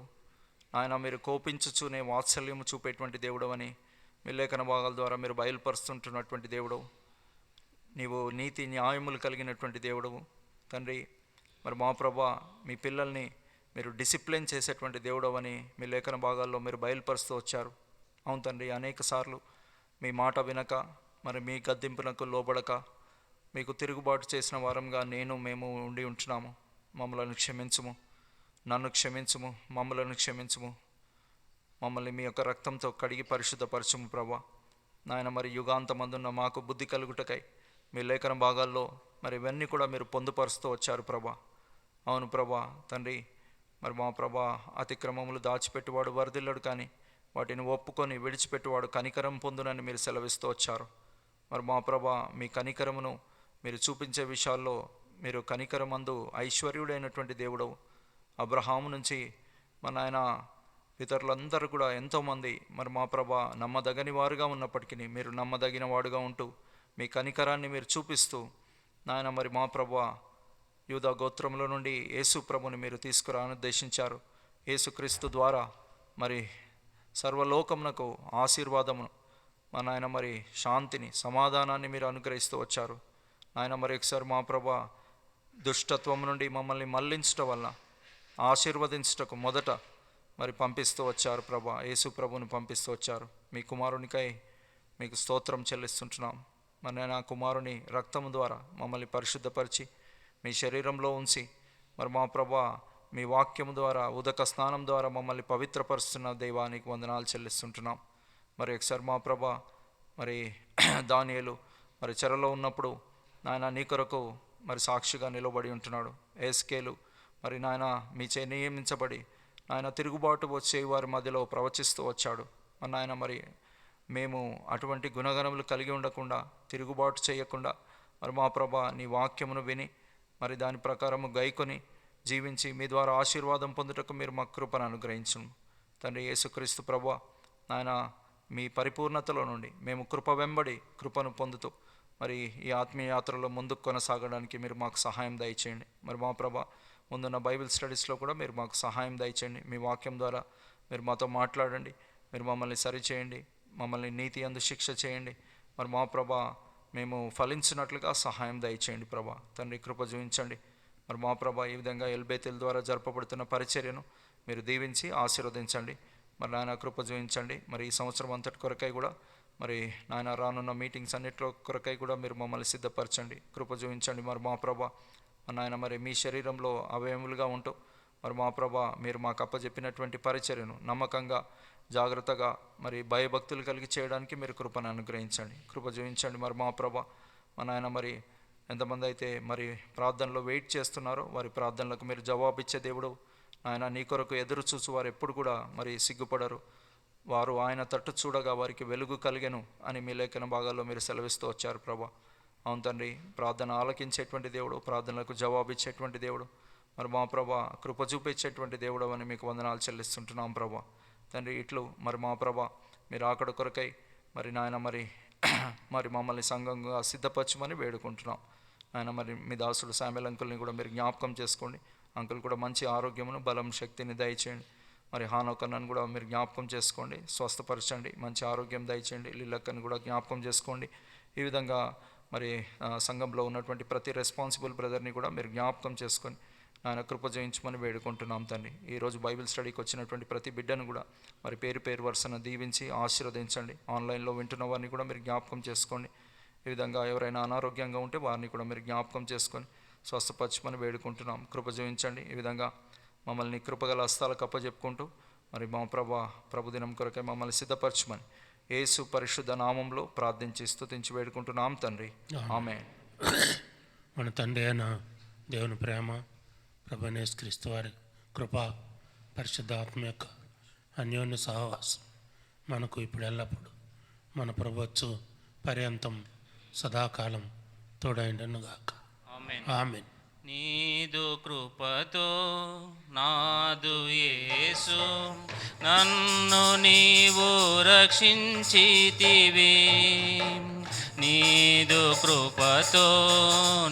ఆయన, మీరు కోపించుచూనే వాత్సల్యము చూపేటువంటి దేవుడు అని మీ లేఖన భాగాల ద్వారా మీరు బయలుపరుస్తుంటున్నటువంటి దేవుడు. నీవు నీతి న్యాయములు కలిగినటువంటి దేవుడు తండ్రి. మరి మా ప్రభా మీ పిల్లల్ని మీరు డిసిప్లిన్ చేసేటువంటి దేవుడు అని మీ లేఖన భాగాల్లో మీరు బయలుపరుస్తూ వచ్చారు. అవును తండ్రి, అనేక సార్లు మీ మాట వినక మరి మీ గద్దింపునకు లోబడక మీకు తిరుగుబాటు చేసిన వారంగా మేము ఉండి ఉంటున్నాము. మమ్మల్ని క్షమించుము, నన్ను క్షమించుము, మమ్మలను క్షమించుము. మమ్మల్ని మీ యొక్క రక్తంతో కడిగి పరిశుద్ధపరచుము ప్రభా నాయన. మరి యుగాంతమందున్న మాకు బుద్ధి కలుగుటకై మీ లేఖన భాగాల్లో మరి ఇవన్నీ కూడా మీరు పొందుపరుస్తూ వచ్చారు ప్రభా. అవును ప్రభా తండ్రి, మరి మా ప్రభా అతిక్రమములు దాచిపెట్టువాడు వరదిల్లడు, కానీ వాటిని ఒప్పుకొని విడిచిపెట్టువాడు కనికరం పొందునని మీరు సెలవిస్తూ వచ్చారు. మరి మా ప్రభా మీ కనికరమును మీరు చూపించే విషయాల్లో మీరు కనికరమందు ఐశ్వర్యుడైనటువంటి దేవుడు. అబ్రహాము నుంచి మన ఆయన ఇతరులందరూ కూడా ఎంతోమంది మరి మా ప్రభా నమ్మదగని వారుగా ఉన్నప్పటికీ మీరు నమ్మదగిన వాడుగా ఉంటూ మీ కనికరాన్ని మీరు చూపిస్తూ నాయన మరి మా ప్రభా యూదా గోత్రంలో నుండి యేసు ప్రభుని మీరు తీసుకురానుద్దేశించారు. యేసుక్రీస్తు ద్వారా మరి సర్వలోకమునకు ఆశీర్వాదమును మన ఆయన మరి శాంతిని, సమాధానాన్ని మీరు అనుగ్రహిస్తూ వచ్చారు. ఆయన మరి ఒకసారి మా ప్రభా దుష్టత్వం నుండి మమ్మల్ని మళ్లించటం వల్ల ఆశీర్వదించటకు మొదట మరి పంపిస్తూ వచ్చారు ప్రభా. యేసు ప్రభుని పంపిస్తూ వచ్చారు. మీ కుమారునికై మీకు స్తోత్రం చెల్లిస్తుంటున్నాం. మరి నా కుమారుని రక్తము ద్వారా మమ్మల్ని పరిశుద్ధపరిచి మీ శరీరంలో ఉంచి మరి మా ప్రభా మీ వాక్యము ద్వారా ఉదక స్నానం ద్వారా మమ్మల్ని పవిత్రపరుస్తున్న దైవానికి వందనాలు చెల్లిస్తుంటున్నాం. మరి ఒకసారి మా ప్రభా మరి దానియేలు మరి చెరలో ఉన్నప్పుడు నాయన నీ కొరకు మరి సాక్షిగా నిలబడి ఉంటున్నాడు. ఏస్కేలు మరి నాయన మీ చే నియమించబడి నాయన తిరుగుబాటు వచ్చే వారి మధ్యలో ప్రవచిస్తూ వచ్చాడు. నాయన మరి మేము అటువంటి గుణగణములు కలిగి ఉండకుండా తిరుగుబాటు చేయకుండా మరి మా ప్రభా నీ వాక్యమును విని మరి దాని ప్రకారము గైకొని జీవించి మీ ద్వారా ఆశీర్వాదం పొందుటకు మీరు మా కృపను అనుగ్రహించును తండ్రి. యేసుక్రీస్తు ప్రభువా నాయన మీ పరిపూర్ణతలో నుండి మేము కృప వెంబడి కృపను పొందుతూ మరి ఈ ఆత్మీయ యాత్రలో ముందుకు కొనసాగడానికి మీరు మాకు సహాయం దయచేయండి. మరి మా ప్రభా ముందున్న బైబిల్ స్టడీస్లో కూడా మీరు మాకు సహాయం దయచేయండి. మీ వాక్యం ద్వారా మీరు మాతో మాట్లాడండి. మీరు మమ్మల్ని సరిచేయండి. మమ్మల్ని నీతి అందు శిక్ష చేయండి. మరి మా ప్రభా మేము ఫలించినట్లుగా సహాయం దయచేయండి ప్రభా. తండ్రి కృప చూపించండి. మరి మా ప్రభా ఈ విధంగా ఎల్బేతెల్ ద్వారా జరపబడుతున్న పరిచర్యను మీరు దీవించి ఆశీర్వదించండి. మరి నాయన కృప చూపించండి. మరి ఈ సంవత్సరం అంతటి కొరకై కూడా మరి నాయన రానున్న మీటింగ్స్ అన్నిట్లో కొరకై కూడా మీరు మమ్మల్ని సిద్ధపరచండి. కృప చూపించండి. మరి మా ప్రభా నాయన మరి మీ శరీరంలో అవయములుగా ఉంటూ మరి మా ప్రభా మీరు మాకు అప్పచెప్పినటువంటి పరిచర్యను నమ్మకంగా జాగ్రత్తగా మరి భయభక్తులు కలిగి చేయడానికి మీరు కృపను అనుగ్రహించండి. కృప చూపించండి. మరి మా ప్రభా మా నాయన మరి ఎంతమంది అయితే మరి ప్రార్థనలో వెయిట్ చేస్తున్నారో వారి ప్రార్థనలకు మీరు జవాబిచ్చే దేవుడు ఆయన. నీ కొరకు ఎదురు చూసి వారు ఎప్పుడు కూడా మరి సిగ్గుపడరు. వారు ఆయన తట్టు చూడగా వారికి వెలుగు కలిగెను అని మీ లేఖన భాగాల్లో మీరు సెలవిస్తూ వచ్చారు ప్రభా. అవును తండ్రి, ప్రార్థన ఆలకించేటువంటి దేవుడు, ప్రార్థనలకు జవాబిచ్చేటువంటి దేవుడు, మరి మా ప్రభా కృప చూపించేటువంటి దేవుడు అని మీకు వందనాలు చెల్లిస్తుంటున్నాం ప్రభా. తండ్రి ఇట్లు మరి మా ప్రభా మీరు ఆకడ కొరకై మరి నాయన మరి మరి మమ్మల్ని సంఘంగా సిద్ధపరచమని వేడుకుంటున్నాం ఆయన. మరి మీ దాసుడు శామ్యుల్ అంకుల్ని కూడా మీరు జ్ఞాపకం చేసుకోండి. అంకుల్ కూడా మంచి ఆరోగ్యమును బలం శక్తిని దయచేయండి. మరి హానోకన్నను కూడా మీరు జ్ఞాపకం చేసుకోండి, స్వస్థపరచండి, మంచి ఆరోగ్యం దయచేయండి. లిల్లక్కని కూడా జ్ఞాపకం చేసుకోండి. ఈ విధంగా మరి సంఘంలో ఉన్నటువంటి ప్రతి రెస్పాన్సిబుల్ బ్రదర్ని కూడా మీరు జ్ఞాపకం చేసుకొని ఆయన కృప చేయించమని వేడుకుంటున్నాం తండ్రి. ఈరోజు బైబిల్ స్టడీకి వచ్చినటువంటి ప్రతి బిడ్డను కూడా మరి పేరు పేరు వరుసను దీవించి ఆశీర్వదించండి. ఆన్లైన్లో వింటున్న వారిని కూడా మీరు జ్ఞాపకం చేసుకోండి. ఈ విధంగా ఎవరైనా అనారోగ్యంగా ఉంటే వారిని కూడా మీరు జ్ఞాపకం చేసుకొని స్వస్థపరచమని వేడుకుంటున్నాం. కృప చూపించండి. ఈ విధంగా మమ్మల్ని కృపగల హస్తాలకు అప్పచెప్పుకుంటూ మరి మా ప్రభుదినం కొరకై మమ్మల్ని సిద్ధపరచమని యేసు పరిశుద్ధ నామంలో ప్రార్థించి స్తుతించి వేడుకుంటున్నాం తండ్రి. ఆమేన్. మన తండ్రి అయిన దేవుని ప్రేమ, ప్రభువైన యేసుక్రీస్తు వారి కృప, పరిశుద్ధ ఆత్మ యొక్క అన్యోన్య సహవాసం మనకు ఇప్పుడు ఎల్లప్పుడు మన ప్రభువచ్చు పర్యంతం సదాకాలం తోడైండునుగాక. ఆమేన్. నీదు కృపతో నాదు యేసు నన్ను నీవు రక్షించితివి. నీదు కృపతో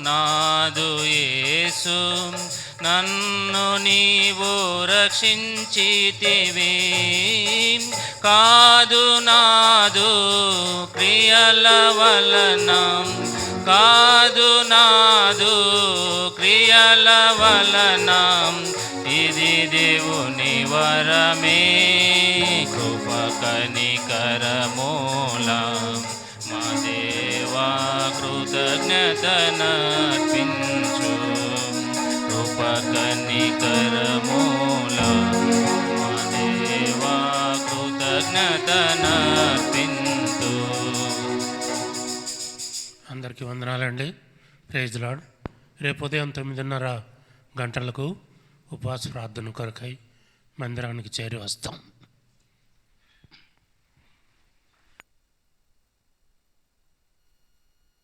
నాదు యేసు నన్ను నీవు రక్షించితివి. కాదు నాదు క్రియల వలన, కాదు నాదు క్రియల వలన, ఇది దేవుని వరమే కృప కనికరమూల. మా దేవా కృతజ్ఞతనర్పించు, కృప కనికరమూల. మా దేవా కృతజ్ఞతనర్పించు. అందరికీ వందనాలండి. Praise Lord. రేపు ఉదయం 9:30 గంటలకు ఉపవాస ప్రార్థన కొరకై మందిరానికి చేరి వస్తాం.